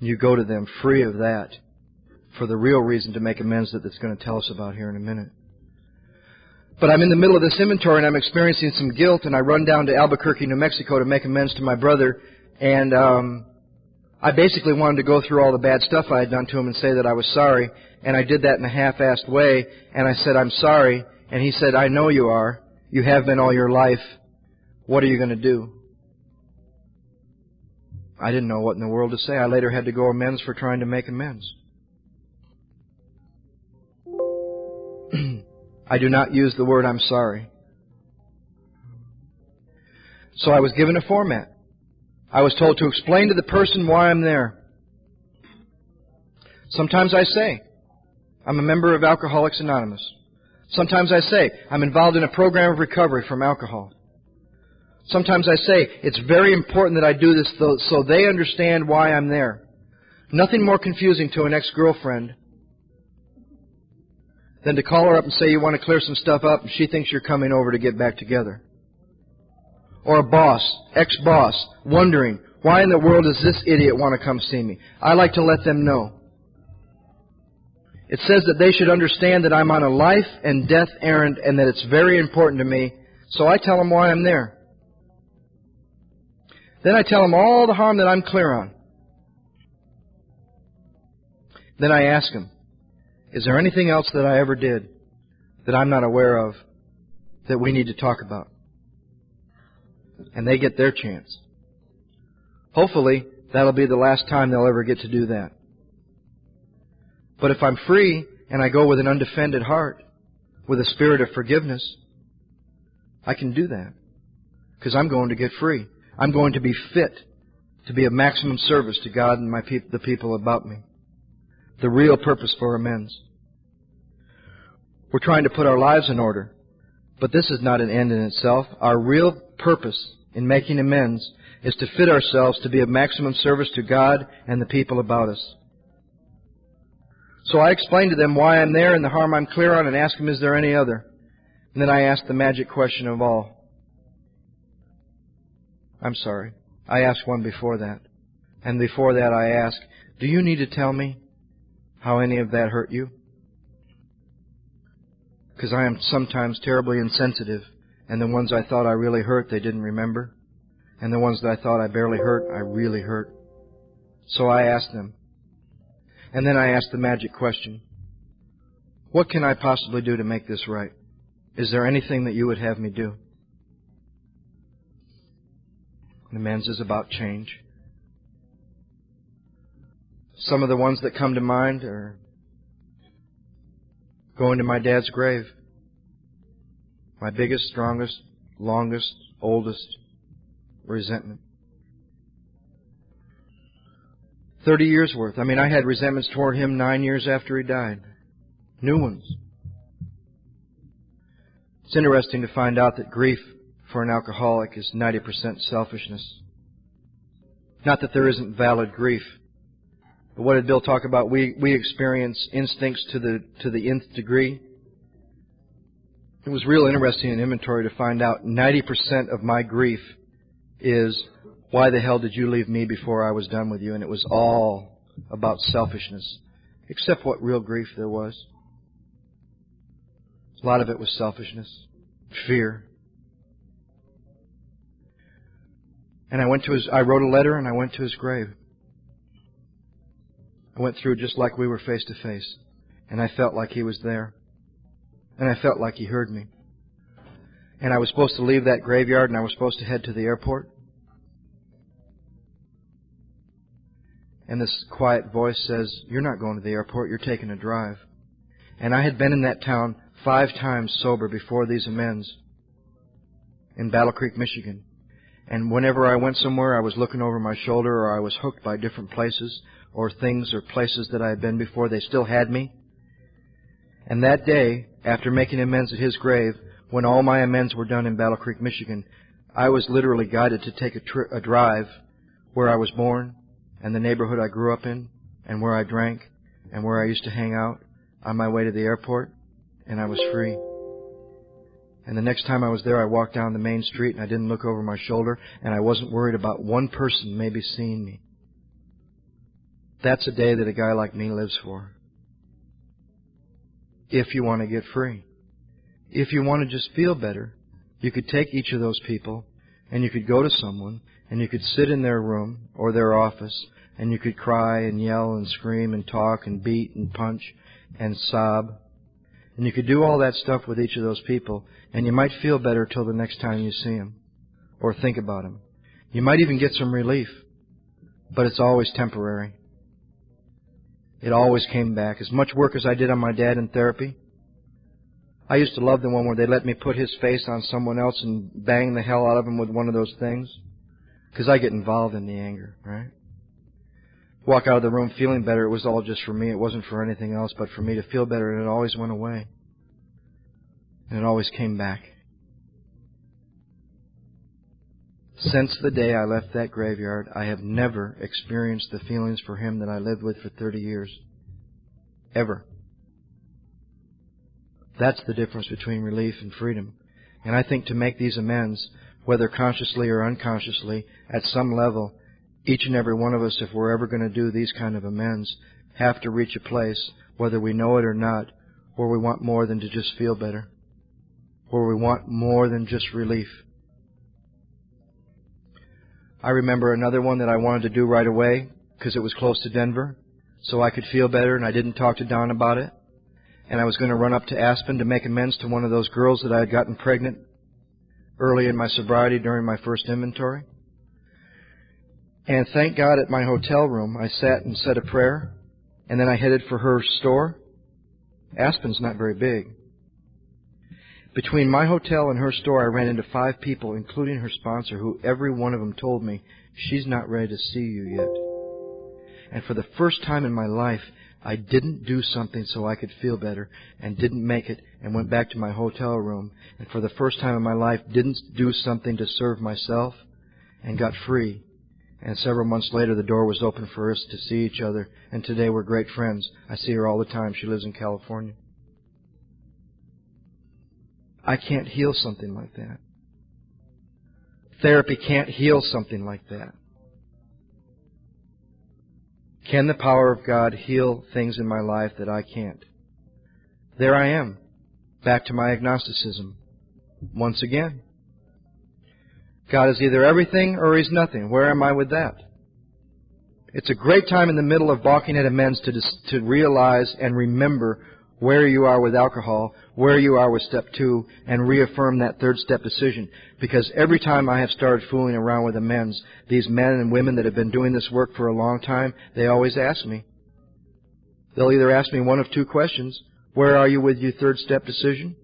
You go to them free of that for the real reason to make amends that it's going to tell us about here in a minute. But I'm in the middle of this inventory and I'm experiencing some guilt, and I run down to Albuquerque, New Mexico to make amends to my brother, and I basically wanted to go through all the bad stuff I had done to him and say that I was sorry, and I did that in a half-assed way, and I said, I'm sorry, and he said, I know you are. You have been all your life. What are you going to do? I didn't know what in the world to say. I later had to go amends for trying to make amends. I do not use the word I'm sorry. So I was given a format. I was told to explain to the person why I'm there. Sometimes I say, I'm a member of Alcoholics Anonymous. Sometimes I say, I'm involved in a program of recovery from alcohol. Sometimes I say, it's very important that I do this so they understand why I'm there. Nothing more confusing to an ex-girlfriend than to call her up and say you want to clear some stuff up and she thinks you're coming over to get back together. Or a boss, ex-boss, wondering, why in the world does this idiot want to come see me? I like to let them know. It says that they should understand that I'm on a life and death errand and that it's very important to me, so I tell them why I'm there. Then I tell them all the harm that I'm clear on. Then I ask them, is there anything else that I ever did that I'm not aware of that we need to talk about? And they get their chance. Hopefully, that'll be the last time they'll ever get to do that. But if I'm free and I go with an undefended heart, with a spirit of forgiveness, I can do that. Because I'm going to get free. I'm going to be fit to be of maximum service to God and the people about me. The real purpose for amends. We're trying to put our lives in order, but this is not an end in itself. Our real purpose in making amends is to fit ourselves to be of maximum service to God and the people about us. So I explain to them why I'm there and the harm I'm clear on and ask them, is there any other? And then I ask the magic question of all. I'm sorry. I asked one before that. And before that I ask, do you need to tell me how any of that hurt you? because I am sometimes terribly insensitive, and the ones I thought I really hurt, they didn't remember. And the ones that I thought I barely hurt, I really hurt. So I asked them. And then I asked the magic question. What can I possibly do to make this right? Is there anything that you would have me do? Amends is about change. Some of the ones that come to mind are going to my dad's grave. My biggest, strongest, longest, oldest resentment. 30 years worth. I had resentments toward him 9 years after he died. New ones. It's interesting to find out that grief for an alcoholic is 90% selfishness. Not that there isn't valid grief. But what did Bill talk about? We experience instincts to the nth degree. It was real interesting in inventory to find out 90% of my grief is, why the hell did you leave me before I was done with you? And it was all about selfishness, except what real grief there was. A lot of it was selfishness, fear. And I wrote a letter and I went to his grave. I went through just like we were face to face. And I felt like he was there. And I felt like he heard me. And I was supposed to leave that graveyard and I was supposed to head to the airport. And this quiet voice says, you're not going to the airport, you're taking a drive. And I had been in that town 5 times sober before these amends in Battle Creek, Michigan. And whenever I went somewhere, I was looking over my shoulder or I was hooked by different places or things or places that I had been before. They still had me. And that day, after making amends at his grave, when all my amends were done in Battle Creek, Michigan, I was literally guided to take a drive where I was born and the neighborhood I grew up in and where I drank and where I used to hang out on my way to the airport, and I was free. And the next time I was there, I walked down the main street and I didn't look over my shoulder and I wasn't worried about one person maybe seeing me. That's a day that a guy like me lives for. If you want to get free. If you want to just feel better, you could take each of those people and you could go to someone and you could sit in their room or their office and you could cry and yell and scream and talk and beat and punch and sob. And you could do all that stuff with each of those people, and you might feel better till the next time you see them or think about them. You might even get some relief, but it's always temporary. It always came back. As much work as I did on my dad in therapy, I used to love the one where they let me put his face on someone else and bang the hell out of him with one of those things, because I get involved in the anger, right? Walk out of the room feeling better. It was all just for me. It wasn't for anything else but for me to feel better, and it always went away. And it always came back. Since the day I left that graveyard, I have never experienced the feelings for him that I lived with for 30 years. Ever. That's the difference between relief and freedom. And I think to make these amends, whether consciously or unconsciously, at some level, each and every one of us, if we're ever going to do these kind of amends, have to reach a place, whether we know it or not, where we want more than to just feel better, where we want more than just relief. I remember another one that I wanted to do right away because it was close to Denver, so I could feel better, and I didn't talk to Don about it. And I was going to run up to Aspen to make amends to one of those girls that I had gotten pregnant early in my sobriety during my first inventory. And thank God at my hotel room, I sat and said a prayer, and then I headed for her store. Aspen's not very big. Between my hotel and her store, I ran into 5 people, including her sponsor, who every one of them told me, she's not ready to see you yet. And for the first time in my life, I didn't do something so I could feel better and didn't make it and went back to my hotel room. And for the first time in my life, didn't do something to serve myself and got free. And several months later, the door was open for us to see each other. And today we're great friends. I see her all the time. She lives in California. I can't heal something like that. Therapy can't heal something like that. Can the power of God heal things in my life that I can't? There I am. Back to my agnosticism. Once again. God is either everything or He's nothing. Where am I with that? It's a great time in the middle of balking at amends to realize and remember where you are with alcohol, where you are with step 2, and reaffirm that third step decision. Because every time I have started fooling around with amends, these men and women that have been doing this work for a long time, they always ask me. They'll either ask me one of two questions. Where are you with your third step decision?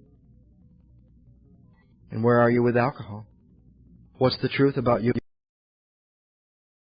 And where are you with alcohol? What's the truth about you?